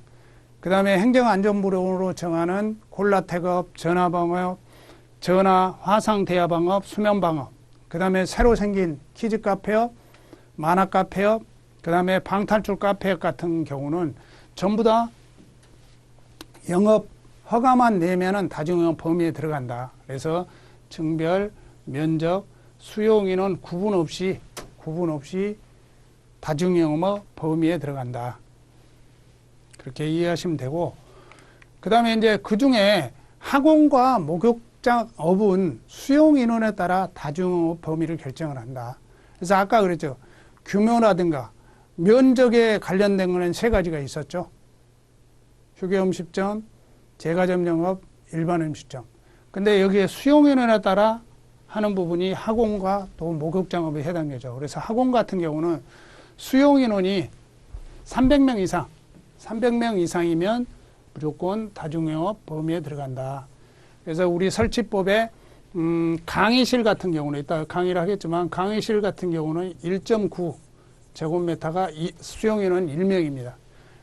그 다음에 행정안전부로 정하는 콜라텍업, 전화방업, 전화 화상 대화방업, 수면방업, 그 다음에 새로 생긴 키즈 카페업, 만화 카페업, 그 다음에 방탈출 카페업 같은 경우는 전부 다 영업 허가만 내면은 다중영업 범위에 들어간다. 그래서 층별, 면적, 수용인원 구분 없이 다중영업 범위에 들어간다. 그렇게 이해하시면 되고, 그 다음에 이제 그 중에 학원과 목욕장업은 수용인원에 따라 다중영업 범위를 결정을 한다. 그래서 아까 그랬죠. 규모라든가 면적에 관련된 거는 세 가지가 있었죠. 휴게음식점, 제과점 영업, 일반 음식점. 근데 여기에 수용인원에 따라 하는 부분이 학원과 또 목욕장업에 해당되죠. 그래서 학원 같은 경우는 수용인원이 300명 이상, 300명 이상이면 무조건 다중영업 범위에 들어간다. 그래서 우리 설치법에 강의실 같은 경우는 이따 강의를 하겠지만 강의실 같은 경우는 1.9 제곱미터가 수용인원 1명입니다.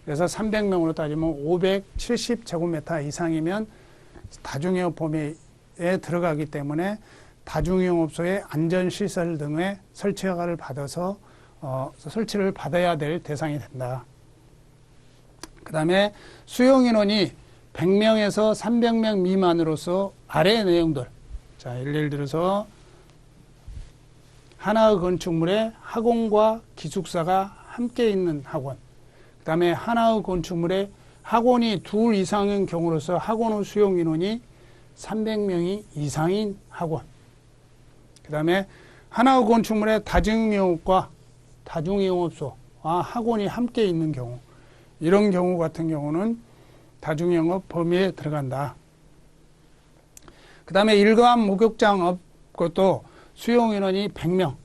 그래서 300명으로 따지면 570제곱미터 이상이면 다중영업 범위에 들어가기 때문에 다중영업소의 안전시설 등의 설치 허가를 받아서 설치를 받아야 될 대상이 된다. 그 다음에 수용인원이 100명에서 300명 미만으로서 아래의 내용들. 자, 예를 들어서 하나의 건축물에 학원과 기숙사가 함께 있는 학원. 그 다음에 하나의 건축물에 학원이 둘 이상인 경우로서 학원의 수용인원이 300명이 이상인 학원. 그 다음에 하나의 건축물에 다중영업과 다중영업소와 학원이 함께 있는 경우. 이런 경우 같은 경우는 다중영업 범위에 들어간다. 그 다음에 일반 목욕장업 것도 수용인원이 100명.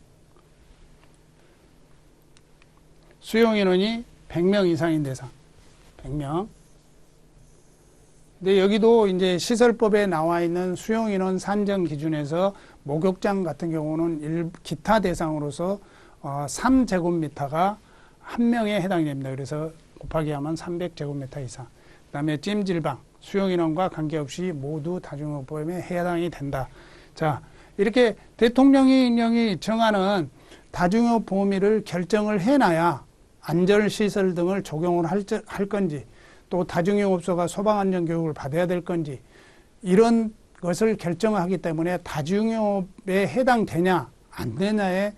수용인원이 100명 이상인 대상. 100명. 근데 여기도 이제 시설법에 나와 있는 수용인원 산정 기준에서 목욕장 같은 경우는 기타 대상으로서 3제곱미터가 한 명에 해당이 됩니다. 그래서 곱하기 하면 300제곱미터 이상. 그 다음에 찜질방, 수용인원과 관계없이 모두 다중영업 범위에 해당이 된다. 자, 이렇게 대통령이 정하는 다중영업 범위를 결정을 해놔야 안전시설 등을 적용을 할 건지 또 다중영업소가 소방안전교육을 받아야 될 건지 이런 것을 결정하기 때문에 다중영업에 해당되냐 안 되냐의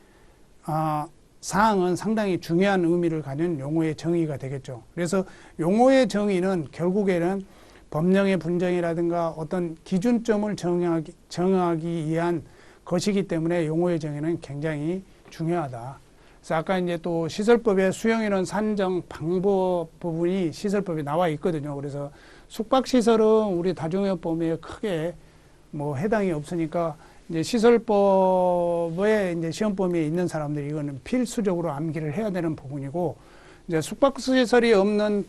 사항은 상당히 중요한 의미를 가진 용어의 정의가 되겠죠. 그래서 용어의 정의는 결국에는 법령의 분쟁이라든가 어떤 기준점을 정하기 위한 것이기 때문에 용어의 정의는 굉장히 중요하다. 그래서 아까 이제 또 시설법의 수용인원 산정 방법 부분이 시설법에 나와 있거든요. 그래서 숙박시설은 우리 다중이용법에 크게 뭐 해당이 없으니까 이제 시설법에 이제 시험 범위에 있는 사람들이 이거는 필수적으로 암기를 해야 되는 부분이고, 이제 숙박시설이 없는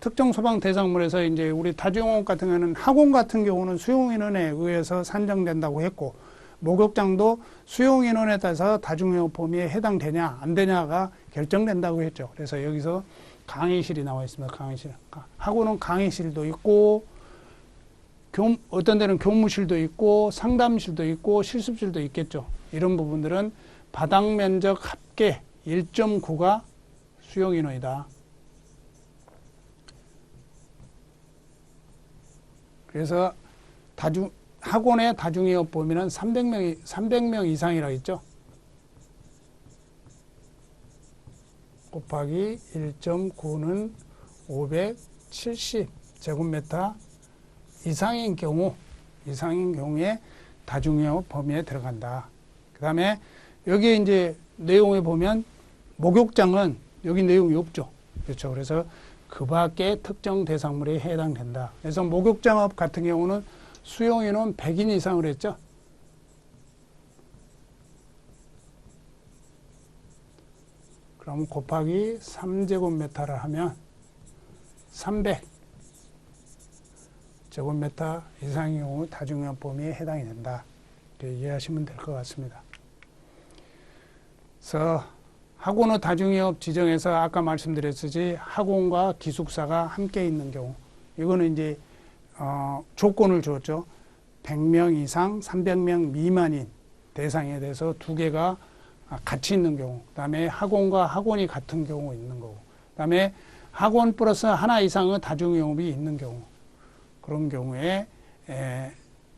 특정 소방 대상물에서 이제 우리 다중이용 같은 경우는 학원 같은 경우는 수용인원에 의해서 산정된다고 했고, 목욕장도 수용인원에 따라서 다중이용 범위에 해당되냐 안 되냐가 결정된다고 했죠. 그래서 여기서 강의실이 나와 있습니다. 강의실. 학원은 강의실도 있고, 어떤 데는 교무실도 있고, 상담실도 있고, 실습실도 있겠죠. 이런 부분들은 바닥 면적 합계 1.9가 수용인원이다. 그래서 학원의 다중이용 범위는 300명 이상이라고 했죠. 곱하기 1.9는 570제곱미터 이상인 경우에 다중이용 범위에 들어간다. 그 다음에 여기 이제 내용에 보면 목욕장은 여기 내용이 없죠. 그렇죠. 그래서 그 밖에 특정 대상물에 해당된다. 그래서 목욕장업 같은 경우는 수용인원 100인 이상을 했죠. 그럼 곱하기 3제곱미터를 하면 300제곱미터 이상의 경우 다중이용 범위에 해당이 된다. 이렇게 이해하시면 될 것 같습니다. 그래서 학원의 다중이용 지정에서 아까 말씀드렸듯이 학원과 기숙사가 함께 있는 경우, 이거는 이제 조건을 줬죠. 100명 이상 300명 미만인 대상에 대해서 두 개가 같이 있는 경우, 그 다음에 학원과 학원이 같은 경우 있는 거고, 그 다음에 학원 플러스 하나 이상의 다중영업이 있는 경우, 그런 경우에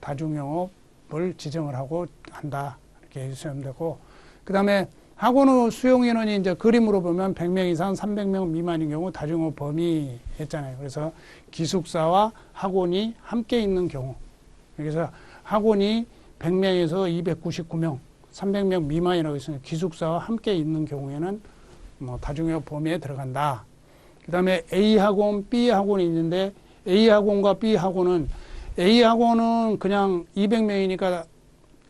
다중영업을 지정을 하고 한다. 이렇게 해주시면 되고, 그 다음에 학원의 수용인원이 이제 그림으로 보면 100명 이상 300명 미만인 경우 다중영업 범위 했잖아요. 그래서 기숙사와 학원이 함께 있는 경우, 그래서 학원이 100명에서 299명, 300명 미만이라고 했으니 기숙사와 함께 있는 경우에는 뭐 다중이용 범위에 들어간다. 그 다음에 A학원, B학원이 있는데 A학원과 B학원은 그냥 200명이니까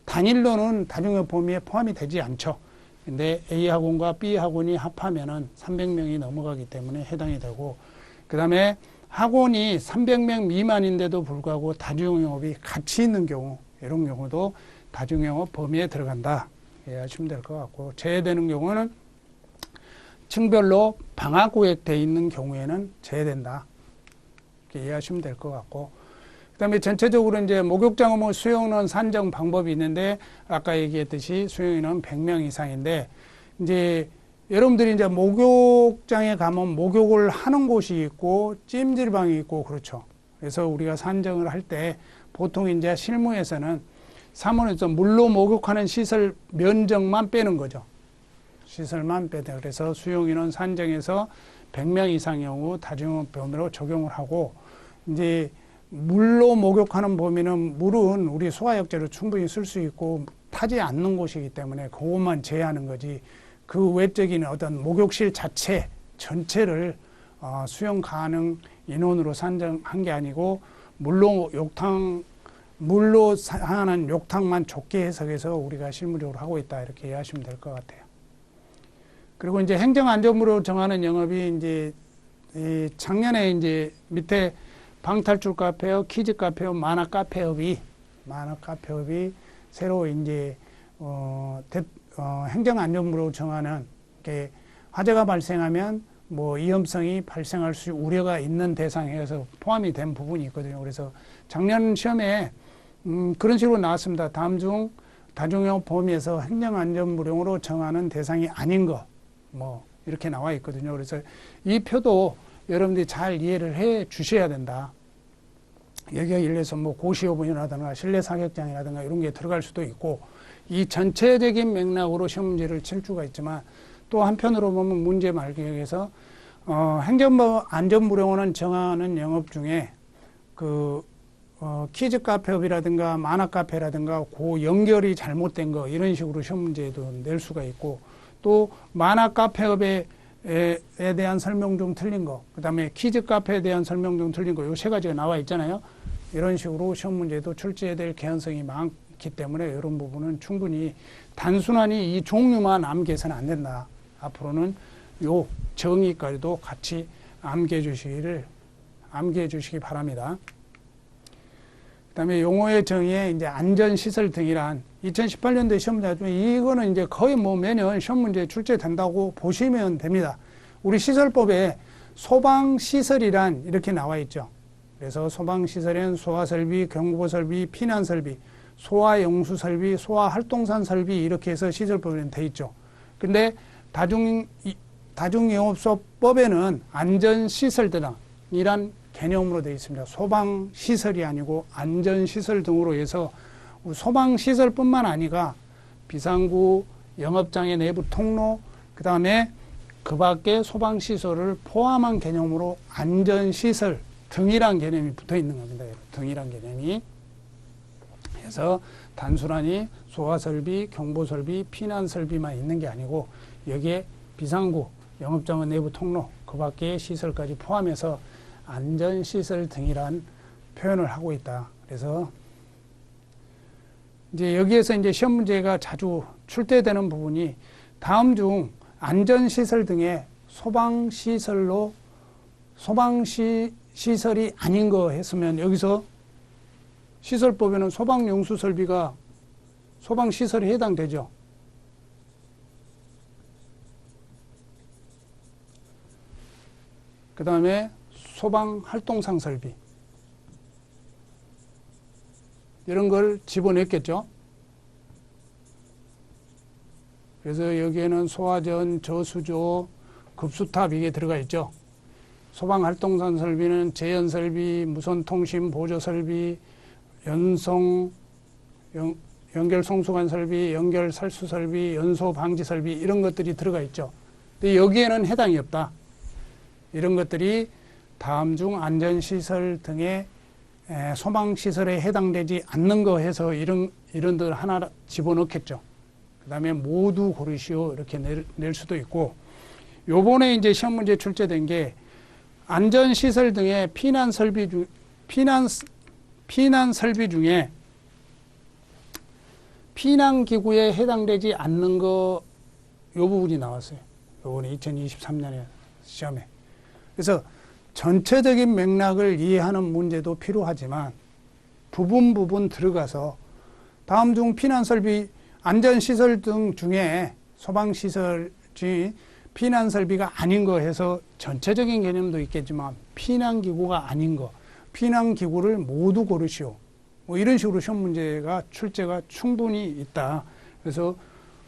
단일로는 다중이용 범위에 포함이 되지 않죠. 근데 A학원과 B학원이 합하면은 300명이 넘어가기 때문에 해당이 되고, 그 다음에 학원이 300명 미만인데도 불구하고 다중영업이 같이 있는 경우, 이런 경우도 다중영업 범위에 들어간다. 이해하시면 될 것 같고, 제외되는 경우는 층별로 방화구역되어 있는 경우에는 제외된다. 이렇게 이해하시면 될 것 같고, 그 다음에 전체적으로 이제 목욕장은 수용인원 산정 방법이 있는데, 아까 얘기했듯이 수용인원 100명 이상인데, 이제 여러분들이 이제 목욕장에 가면 목욕을 하는 곳이 있고, 찜질방이 있고, 그렇죠. 그래서 우리가 산정을 할 때 보통 이제 실무에서는 사문에서 물로 목욕하는 시설 면적만 빼는 거죠. 시설만 빼다. 그래서 수용인원 산정에서 100명 이상의 경우 다중이용 범위로 적용을 하고, 이제 물로 목욕하는 범위는 물은 우리 소화역제로 충분히 쓸 수 있고 타지 않는 곳이기 때문에 그것만 제외하는 거지, 그 외적인 어떤 목욕실 자체 전체를 수용 가능 인원으로 산정한 게 아니고, 물로 하는 욕탕만 좁게 해석해서 우리가 실무적으로 하고 있다. 이렇게 이해하시면 될 것 같아요. 그리고 이제 행정안전부로 정하는 영업이 이제 작년에 이제 밑에 방탈출 카페업, 키즈 카페업, 만화 카페업이 새로 이제 행정안전부로 정하는 게 화재가 발생하면 뭐 위험성이 발생할 수 우려가 있는 대상에서 포함이 된 부분이 있거든요. 그래서 작년 시험에 그런 식으로 나왔습니다. 다음 중 다중이용 범위에서 행정안전부령으로 정하는 대상이 아닌 거, 뭐 이렇게 나와 있거든요. 그래서 이 표도 여러분들이 잘 이해를 해 주셔야 된다. 여기가 예를 들어서 뭐 고시오분이라든가 실내 사격장이라든가 이런 게 들어갈 수도 있고, 이 전체적인 맥락으로 시험 문제를 칠 수가 있지만, 또 한편으로 보면 문제 말기에서 행정안전부령원은 정하는 영업 중에 키즈 카페업이라든가 만화 카페라든가 그 연결이 잘못된 거 이런 식으로 시험 문제도 낼 수가 있고, 또 만화 카페업에 대한 설명 중 틀린 거, 그 다음에 키즈 카페에 대한 설명 중 틀린 거, 요 세 가지가 나와 있잖아요. 이런 식으로 시험 문제도 출제될 개연성이 많기 때문에 이런 부분은 충분히 단순하니 이 종류만 암기해서는 안 된다. 앞으로는 요 정의까지도 같이 암기해 주시기 바랍니다. 그 다음에 용어의 정의에 이제 안전시설 등이란 2018년도에 시험 문제 중에 이거는 이제 거의 뭐 매년 시험 문제 출제된다고 보시면 됩니다. 우리 시설법에 소방시설이란 이렇게 나와 있죠. 그래서 소방시설엔 소화설비, 경보설비, 피난설비, 소화용수설비, 소화활동산설비 이렇게 해서 시설법에는 돼 있죠. 근데 다중영업소법에는 안전시설이란 개념으로 되어 있습니다. 소방시설이 아니고 안전시설 등으로 해서 소방시설뿐만 아니라 비상구, 영업장의 내부 통로, 그 다음에 그 밖에 소방시설을 포함한 개념으로 안전시설 등이란 개념이 붙어 있는 겁니다. 등이란 개념이. 그래서 단순하니 소화설비, 경보설비, 피난설비만 있는 게 아니고 여기에 비상구, 영업장의 내부 통로, 그 밖의 시설까지 포함해서 안전시설 등이란 표현을 하고 있다. 그래서 이제 여기에서 이제 시험 문제가 자주 출제되는 부분이 다음 중 안전시설 등의 소방시설이 아닌 거 했으면 여기서 시설법에는 소방용수설비가 소방시설에 해당되죠. 그 다음에 소방활동상 설비 이런 걸 집어넣겠죠. 그래서 여기에는 소화전, 저수조, 급수탑 이게 들어가 있죠. 소방활동상 설비는 재연설비, 무선통신 보조설비, 연결송수관 설비, 연결살수설비, 연소방지설비 이런 것들이 들어가 있죠. 근데 여기에는 해당이 없다. 이런 것들이 다음 중 안전시설 등의 소방시설에 해당되지 않는 거 해서 이런들 하나 집어넣겠죠. 그 다음에 모두 고르시오 이렇게 낼 수도 있고, 요번에 이제 시험 문제 출제된 게 안전시설 등의 피난 설비 중에 피난기구에 해당되지 않는 거, 요 부분이 나왔어요. 요번에 2023년에 시험에. 그래서 전체적인 맥락을 이해하는 문제도 필요하지만 부분 들어가서 다음 중 피난설비, 안전시설 등 중에 소방시설 중 피난설비가 아닌 거 해서 전체적인 개념도 있겠지만 피난기구가 아닌 거, 피난기구를 모두 고르시오. 뭐 이런 식으로 시험 문제가 출제가 충분히 있다. 그래서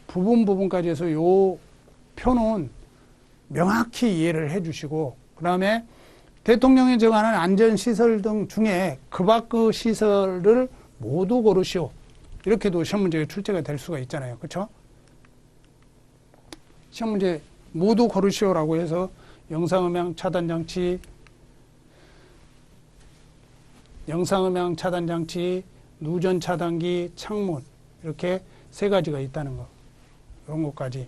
부분까지 해서 요 표는 명확히 이해를 해 주시고, 그 다음에 대통령이 정하는 안전시설 등 중에 그 밖의 시설을 모두 고르시오. 이렇게도 시험 문제가 출제가 될 수가 있잖아요. 그렇죠? 시험 문제 모두 고르시오라고 해서 영상음향 차단장치, 누전 차단기, 창문 이렇게 세 가지가 있다는 거. 이런 것까지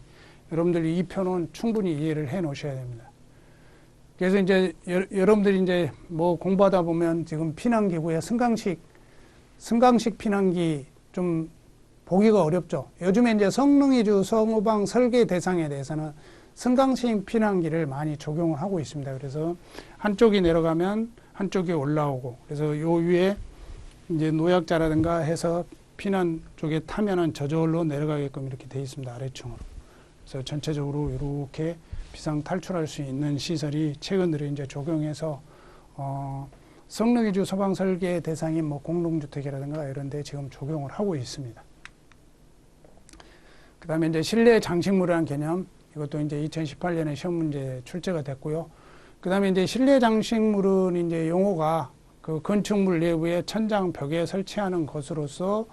여러분들이 이 표는 충분히 이해를 해 놓으셔야 됩니다. 그래서 이제 여러분들이 이제 뭐 공부하다 보면 지금 피난기구에 승강식 피난기 좀 보기가 어렵죠. 요즘에 이제 성능위주 소방 설계 대상에 대해서는 승강식 피난기를 많이 적용을 하고 있습니다. 그래서 한쪽이 내려가면 한쪽이 올라오고, 그래서 요 위에 이제 노약자라든가 해서 피난 쪽에 타면은 저절로 내려가게끔 이렇게 되어 있습니다. 아래층으로. 그래서 전체적으로 이렇게 비상 탈출할 수 있는 시설이 최근 들어 이제 적용해서 성능위주 소방 설계 대상인 뭐 공동주택이라든가 이런 데 지금 적용을 하고 있습니다. 그 다음에 이제 실내 장식물이라는 개념, 이것도 이제 2018년에 시험 문제 출제가 됐고요. 그 다음에 이제 실내 장식물은 이제 용어가 그 건축물 내부에 천장 벽에 설치하는 것으로서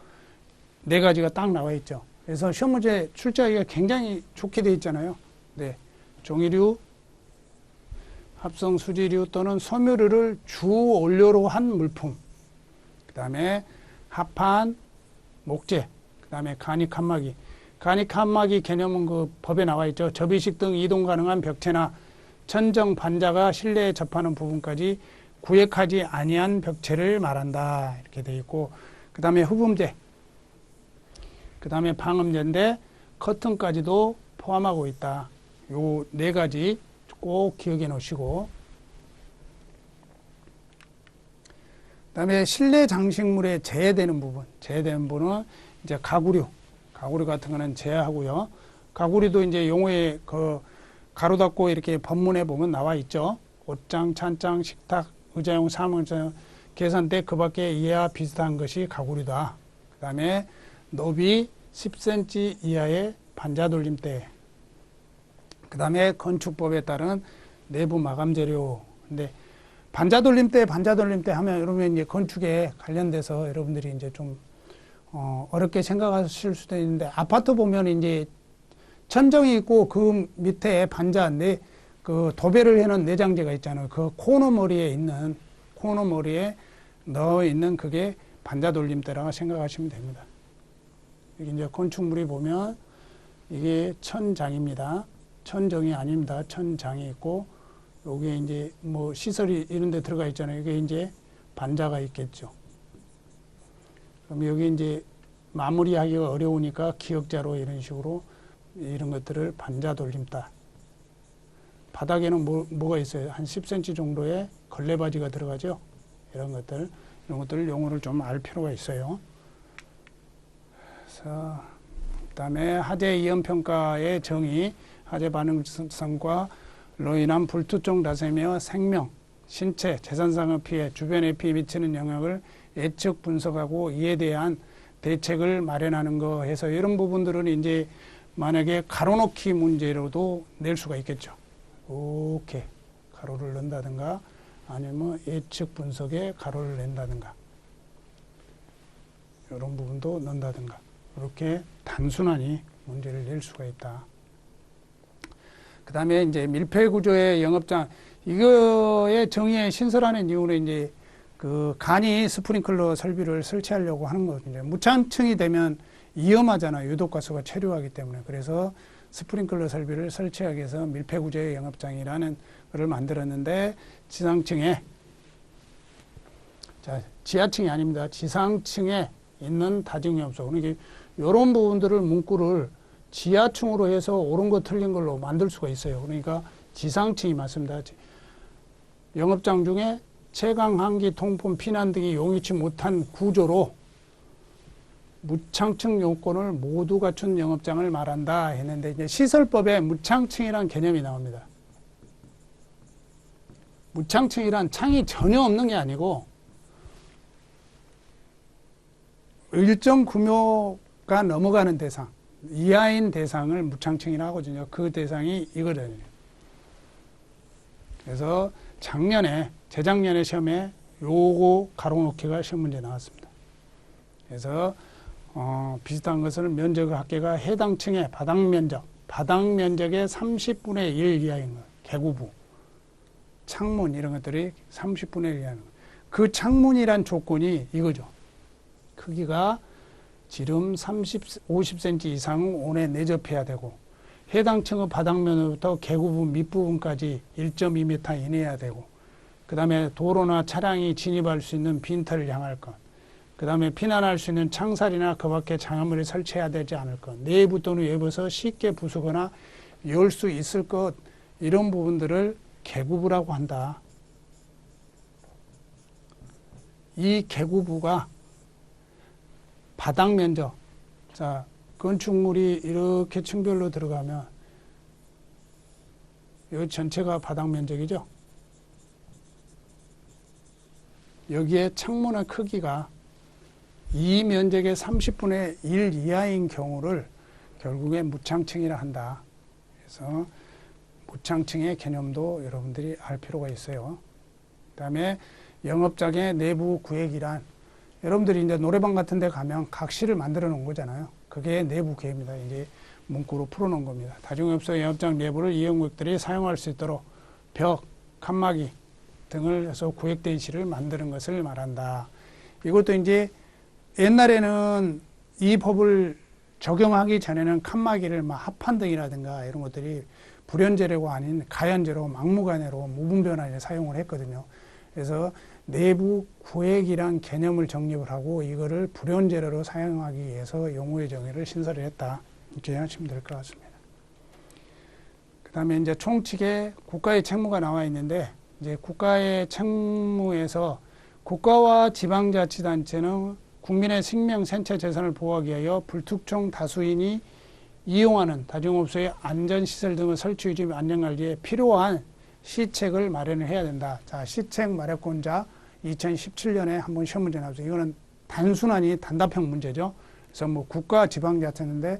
네 가지가 딱 나와 있죠. 그래서 시험 문제 출제하기가 굉장히 좋게 돼 있잖아요. 네. 종이류, 합성 수지류 또는 섬유류를 주 원료로 한 물품. 그 다음에 합판, 목재, 그 다음에 간이 칸막이. 간이 칸막이 개념은 그 법에 나와 있죠. 접이식 등 이동 가능한 벽체나 천정 반자가 실내에 접하는 부분까지 구획하지 아니한 벽체를 말한다. 이렇게 되어 있고, 그 다음에 흡음재, 그 다음에 방음재인데 커튼까지도 포함하고 있다. 요 네 가지 꼭 기억해 놓으시고, 그 다음에 실내 장식물에 제외되는 부분은 이제 가구류 같은 거는 제외하고요. 가구류도 이제 용어에 그 가로 닫고 이렇게 법문에 보면 나와 있죠. 옷장, 찬장, 식탁, 의자용, 사무용, 계산대 그 밖에 이와 비슷한 것이 가구류다. 그 다음에 높이 10cm 이하의 반자돌림대. 그 다음에 건축법에 따른 내부 마감 재료. 근데 반자돌림대 하면 여러분 이제 건축에 관련돼서 여러분들이 이제 좀 어렵게 생각하실 수도 있는데, 아파트 보면 이제 천정이 있고 그 밑에 반자 그 도배를 해놓은 내장재가 있잖아요. 그 코너 머리에 넣어 있는 그게 반자돌림대라고 생각하시면 됩니다. 여기 이제 건축물이 보면 이게 천장입니다. 천정이 아닙니다. 천장이 있고, 여기에 이제 뭐 시설이 이런 데 들어가 있잖아요. 이게 이제 반자가 있겠죠. 그럼 여기 이제 마무리하기가 어려우니까 기역자로 이런 식으로 이런 것들을 반자돌림다. 바닥에는 뭐가 있어요? 한 10cm 정도의 걸레바지가 들어가죠. 이런 것들 용어를 좀 알 필요가 있어요. 그래서 그다음에 하재 이연평가의 정의, 하재 반응성과 로 인한 불특정 다세며 생명, 신체, 재산상의 피해, 주변의 피해 미치는 영향을 예측 분석하고 이에 대한 대책을 마련하는 거 해서 이런 부분들은 이제 만약에 가로놓기 문제로도 낼 수가 있겠죠. 이렇게 가로를 넣는다든가 아니면 예측 분석에 가로를 낸다든가 이런 부분도 넣는다든가 이렇게 단순하니 문제를 낼 수가 있다. 그 다음에 이제 밀폐구조의 영업장, 이거의 정의에 신설하는 이유는 이제 그 간이 스프링클러 설비를 설치하려고 하는 거거든요. 무창층이 되면 위험하잖아요. 유독가스가 체류하기 때문에. 그래서 스프링클러 설비를 설치하기 위해서 밀폐구조의 영업장이라는 것을 만들었는데, 지상층에, 지하층이 아닙니다. 지상층에 있는 다중이업소. 그러니까 이런 부분들을 문구를 지하층으로 해서 옳은 거 틀린 걸로 만들 수가 있어요. 그러니까 지상층이 맞습니다. 영업장 중에 채광, 환기, 통풍, 피난 등이 용이치 못한 구조로 무창층 요건을 모두 갖춘 영업장을 말한다 했는데, 이제 시설법에 무창층이란 개념이 나옵니다. 무창층이란 창이 전혀 없는 게 아니고 일정 규모가 넘어가는 대상, 이하인 대상을 무창층이라고 하거든요. 그 대상이 이거거든요. 그래서 재작년에 시험에 요거 가로놓기가 시험 문제 나왔습니다. 그래서 비슷한 것은 면적 합계가 해당 층의 바닥 면적의 30분의 1 이하인 것, 개구부, 창문 이런 것들이 30분의 1 이하인 것. 그 창문이란 조건이 이거죠. 크기가 지름 50cm 이상은 온에 내접해야 되고, 해당 층의 바닥면부터 개구부 밑부분까지 1.2m 이내야 되고, 그 다음에 도로나 차량이 진입할 수 있는 빈터를 향할 것, 그 다음에 피난할 수 있는 창살이나 그 밖에 장애물을 설치해야 되지 않을 것, 내부 또는 외부에서 쉽게 부수거나 열 수 있을 것, 이런 부분들을 개구부라고 한다. 이 개구부가 바닥 면적, 건축물이 이렇게 층별로 들어가면 이 전체가 바닥 면적이죠. 여기에 창문의 크기가 이 면적의 30분의 1 이하인 경우를 결국에 무창층이라 한다. 그래서 무창층의 개념도 여러분들이 알 필요가 있어요. 그 다음에 영업장의 내부 구획이란, 여러분들이 이제 노래방 같은 데 가면 각실을 만들어 놓은 거잖아요. 그게 내부 구획입니다. 이제 문구로 풀어 놓은 겁니다. 다중업소 영업장 내부를 이용객들이 사용할 수 있도록 벽, 칸막이 등을 해서 구획된 실을 만드는 것을 말한다. 이것도 이제 옛날에는 이 법을 적용하기 전에는 칸막이를 막 합판등이라든가 이런 것들이 불연재료가 아닌 가연재료, 막무가내로 무분별하게 사용을 했거든요. 그래서 내부 구획이란 개념을 정립을 하고 이거를 불연재료로 사용하기 위해서 용어의 정의를 신설을 했다. 이렇게 하시면 될 것 같습니다. 그 다음에 이제 총칙에 국가의 책무가 나와 있는데, 이제 국가의 책무에서 국가와 지방자치단체는 국민의 생명, 생체, 재산을 보호하기 위하여 불특정 다수인이 이용하는 다중업소의 안전시설 등을 설치, 유지, 안전관리에 필요한 시책을 마련을 해야 된다. 자, 시책 마련권자 2017년에 한번 시험 문제 나왔어요. 이거는 단순하니 단답형 문제죠. 그래서 뭐 국가 지방자치인데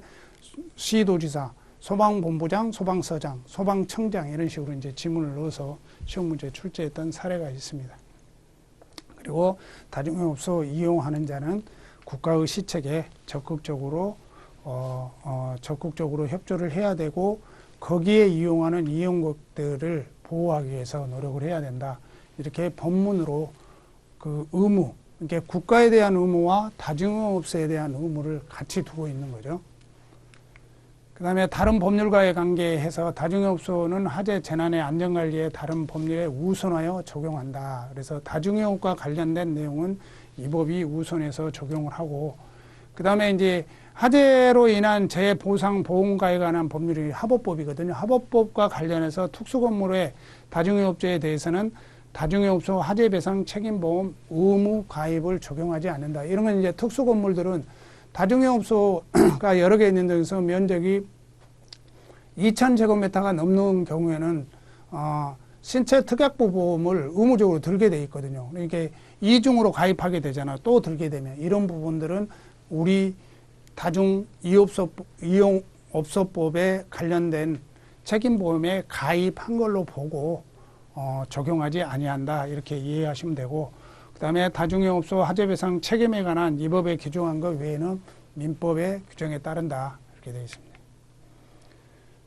시도지사, 소방본부장, 소방서장, 소방청장 이런 식으로 이제 지문을 넣어서 시험 문제에 출제했던 사례가 있습니다. 그리고 다중업소 이용하는 자는 국가의 시책에 적극적으로 협조를 해야 되고 거기에 이용하는 이용국들을 보호하기 위해서 노력을 해야 된다. 이렇게 법문으로 그 의무, 그러니까 국가에 대한 의무와 다중업소에 대한 의무를 같이 두고 있는 거죠. 그 다음에 다른 법률과의 관계에서 다중업소는 화재 재난의 안전관리에 다른 법률에 우선하여 적용한다. 그래서 다중업과 관련된 내용은 이 법이 우선해서 적용을 하고, 그 다음에 이제 화재로 인한 재보상보험가에 관한 법률이 하법법이거든요. 하법법과 관련해서 특수건물의 다중업자에 대해서는 다중업소 화재배상 책임보험 의무 가입을 적용하지 않는다. 이런 건 이제 특수건물들은 다중업소가 여러 개 있는 데서 면적이 2,000제곱미터가 넘는 경우에는 신체 특약보험을 의무적으로 들게 돼 있거든요. 그러니까 이중으로 가입하게 되잖아. 또 들게 되면 이런 부분들은 우리 이용업소법에 관련된 책임보험에 가입한 걸로 보고 적용하지 아니한다. 이렇게 이해하시면 되고, 그 다음에 다중업소 화재배상 책임에 관한 이 법에 규정한 것 외에는 민법의 규정에 따른다. 이렇게 되어 있습니다.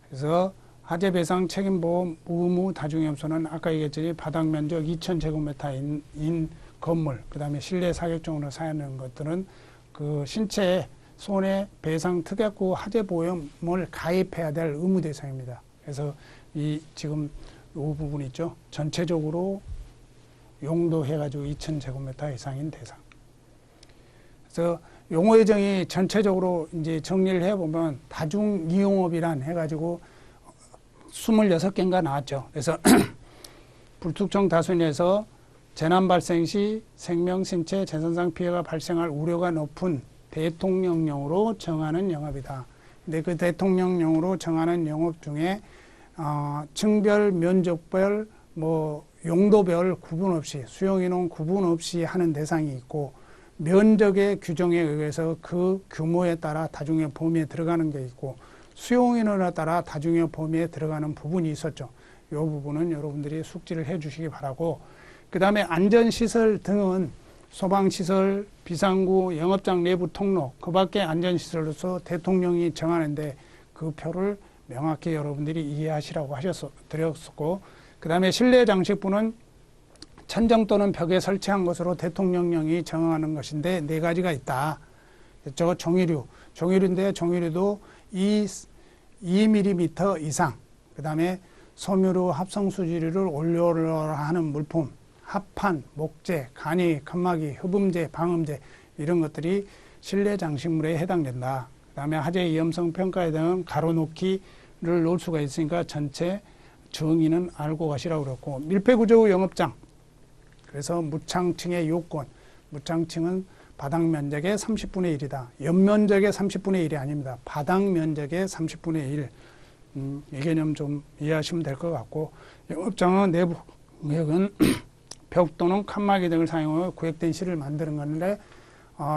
그래서 화재배상 책임보험 의무 다중업소는 아까 얘기했더니 바닥면적 2,000제곱미터인 건물, 그 다음에 실내 사격종으로 사용하는 것들은 그 신체에 손해배상 특약구 화재보험을 가입해야 될 의무 대상입니다. 그래서 이 지금 이 부분 있죠. 전체적으로 용도해가지고 2,000제곱미터 이상인 대상. 그래서 용어의 정의 전체적으로 이제 정리를 해보면 다중이용업이란 해가지고 26개인가 나왔죠. 그래서 불특정 다수인에서 재난 발생 시 생명, 신체, 재산상 피해가 발생할 우려가 높은 대통령령으로 정하는 영업이다. 근데 그 대통령령으로 정하는 영업 중에 층별, 면적별, 뭐 용도별 구분 없이 수용인원 구분 없이 하는 대상이 있고 면적의 규정에 의해서 그 규모에 따라 다중의 범위에 들어가는 게 있고 수용인원에 따라 다중의 범위에 들어가는 부분이 있었죠. 이 부분은 여러분들이 숙지를 해 주시기 바라고, 그 다음에 안전시설 등은 소방시설, 비상구, 영업장 내부 통로, 그 밖에 안전시설로서 대통령이 정하는데 그 표를 명확히 여러분들이 이해하시라고 드렸었고, 그 다음에 실내 장식부는 천정 또는 벽에 설치한 것으로 대통령령이 정하는 것인데 네 가지가 있다. 저거 종이류인데 종이류도 2mm 이상, 그 다음에 섬유류, 합성수지류를 올려라 하는 물품, 합판, 목재, 간이, 칸막이, 흡음재, 방음재 이런 것들이 실내 장식물에 해당된다. 그 다음에 화재 위험성 평가에 대한 가로놓기를 놓을 수가 있으니까 전체 정의는 알고 가시라고 그랬고, 밀폐구조 영업장, 그래서 무창층의 요건, 무창층은 바닥 면적의 30분의 1이다. 옆면적의 30분의 1이 아닙니다. 바닥 면적의 30분의 1. 이 개념 좀 이해하시면 될 것 같고, 영업장은 내부 구역은 벽 또는 칸막이 등을 사용하여 구획된 실을 만드는 건데,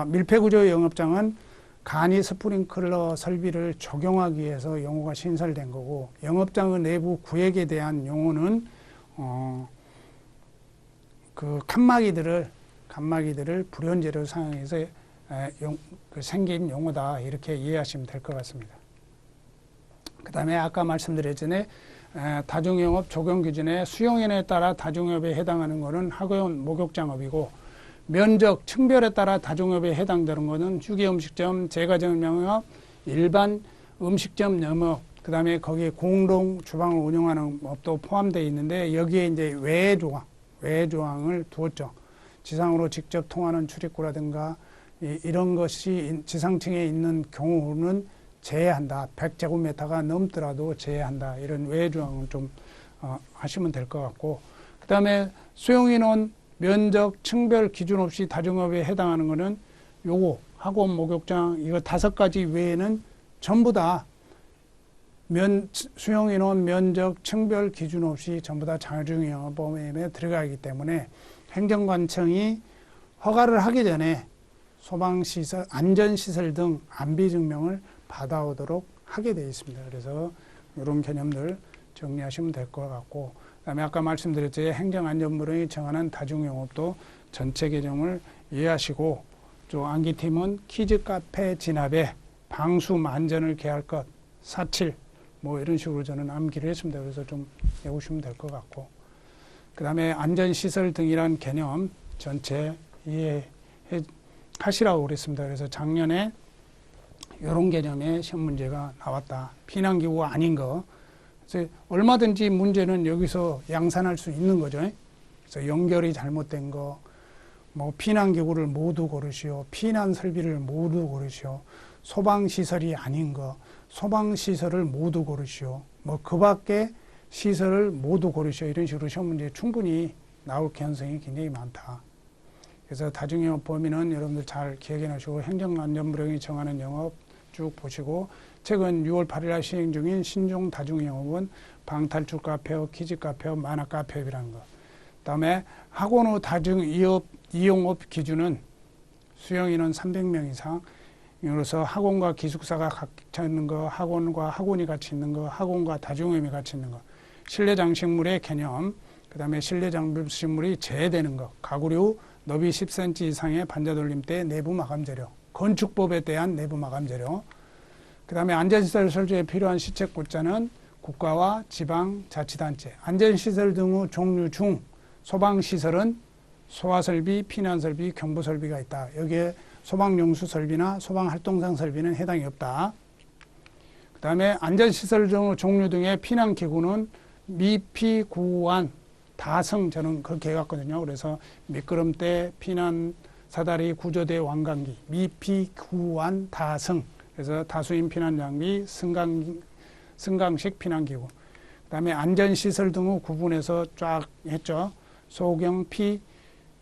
밀폐구조 영업장은 간이 스프링클러 설비를 적용하기 위해서 용어가 신설된 거고, 영업장의 내부 구획에 대한 용어는 그 칸막이들을 불연재료 사용해서 생긴 용어다. 이렇게 이해하시면 될 것 같습니다. 그 다음에 아까 말씀드렸전에 다중영업 적용 기준에 수용인에 따라 다중영업에 해당하는 것은 학원 목욕장업이고 면적, 층별에 따라 다중영업에 해당되는 것은 휴게음식점, 제과점 영업, 일반 음식점 영업, 그 다음에 거기에 공동 주방을 운영하는 업도 포함되어 있는데 여기에 이제 외 조항을 두었죠. 지상으로 직접 통하는 출입구라든가 이런 것이 지상층에 있는 경우는 제외한다. 100제곱미터가 넘더라도 제외한다. 이런 외 조항을 좀 하시면 될 것 같고, 그 다음에 수용인원, 면적, 층별 기준 없이 다중업에 해당하는 것은 요거 학원, 목욕장 이거 5가지 외에는 전부 다 수용인원, 면적, 층별 기준 없이 전부 다 다중영업범위에 들어가기 때문에 행정관청이 허가를 하기 전에 소방시설, 안전시설 등 안비증명을 받아오도록 하게 되어 있습니다. 그래서 이런 개념들 정리하시면 될 것 같고, 그다음에 아까 말씀드렸죠. 행정안전부령이 정하는 다중영업도 전체 개념을 이해하시고, 또 암기팀은 키즈 카페 진압에 방수 안전을 개할 것, 4.7 뭐 이런 식으로 저는 암기를 했습니다. 그래서 좀 외우시면 될 것 같고, 그 다음에 안전시설 등이란 개념 전체 이해하시라고 그랬습니다. 그래서 작년에 이런 개념의 시험 문제가 나왔다. 피난기구가 아닌 거. 그래서 얼마든지 문제는 여기서 양산할 수 있는 거죠. 그래서 연결이 잘못된 거, 뭐 피난기구를 모두 고르시오, 피난 설비를 모두 고르시오, 소방시설이 아닌 거, 소방시설을 모두 고르시오, 뭐 그 밖에 시설을 모두 고르시오. 이런 식으로 시험 문제 충분히 나올 가능성이 굉장히 많다. 그래서 다중영업 범위는 여러분들 잘 기억해 놓으시고, 행정안전부령이 정하는 영업 쭉 보시고, 최근 6월 8일 날 시행 중인 신종 다중영업은 방탈출 카페업, 키즈 카페업, 만화 카페업이라는 거. 그다음에 학원 후 다중이용업 기준은 수용인원 300명 이상, 이로서 학원과 기숙사가 같이 있는 거, 학원과 학원이 같이 있는 거, 학원과 다중영업이 같이 있는 거, 실내 장식물의 개념, 그 다음에 실내 장식물이 제외되는 것, 가구류 너비 10cm 이상의 반자돌림대 내부 마감 재료, 건축법에 대한 내부 마감 재료, 그 다음에 안전시설 설치에 필요한 시책고자는 국가와 지방자치단체, 안전시설 등의 종류 중 소방시설은 소화설비, 피난설비, 경보설비가 있다. 여기에 소방용수설비나 소방활동상 설비는 해당이 없다. 그 다음에 안전시설 등 종류 등의 피난기구는 미피, 구안, 다승, 저는 그렇게 해왔거든요. 그래서 미끄럼대, 피난, 사다리, 구조대, 왕관기, 미피, 구안, 다승. 그래서 다수인 피난장비, 승강식 피난기구. 그 다음에 안전시설 등의 구분해서 쫙 했죠. 소경,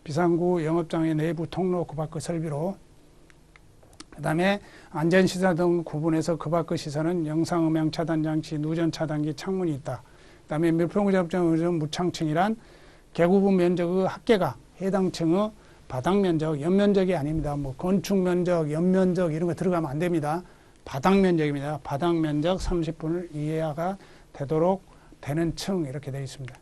비상구, 영업장의 내부 통로, 그 밖의 설비로. 그 다음에 안전시설 등 구분해서 그 밖의 시설은 영상음향 차단장치, 누전 차단기, 창문이 있다. 그 다음에 밀폐공작업장 무창층이란 개구부 면적의 합계가 해당 층의 바닥 면적, 연면적이 아닙니다. 뭐 건축 면적, 연면적 이런 거 들어가면 안 됩니다. 바닥 면적입니다. 바닥 면적 30분의 이하가 되도록 되는 층 이렇게 되어 있습니다.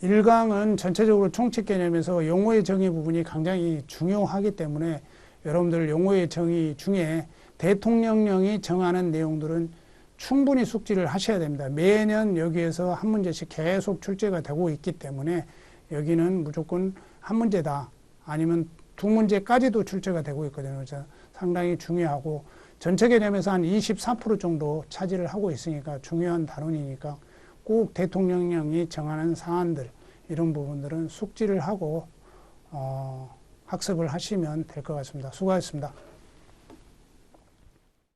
1강은 전체적으로 총칙 개념에서 용어의 정의 부분이 굉장히 중요하기 때문에 여러분들 용어의 정의 중에 대통령령이 정하는 내용들은 충분히 숙지를 하셔야 됩니다. 매년 여기에서 한 문제씩 계속 출제가 되고 있기 때문에 여기는 무조건 한 문제다. 아니면 2문제까지도 출제가 되고 있거든요. 그래서 상당히 중요하고 전체 개념에서 한 24% 정도 차지를 하고 있으니까 중요한 단원이니까 꼭 대통령령이 정하는 사안들 이런 부분들은 숙지를 하고 학습을 하시면 될 것 같습니다. 수고하셨습니다.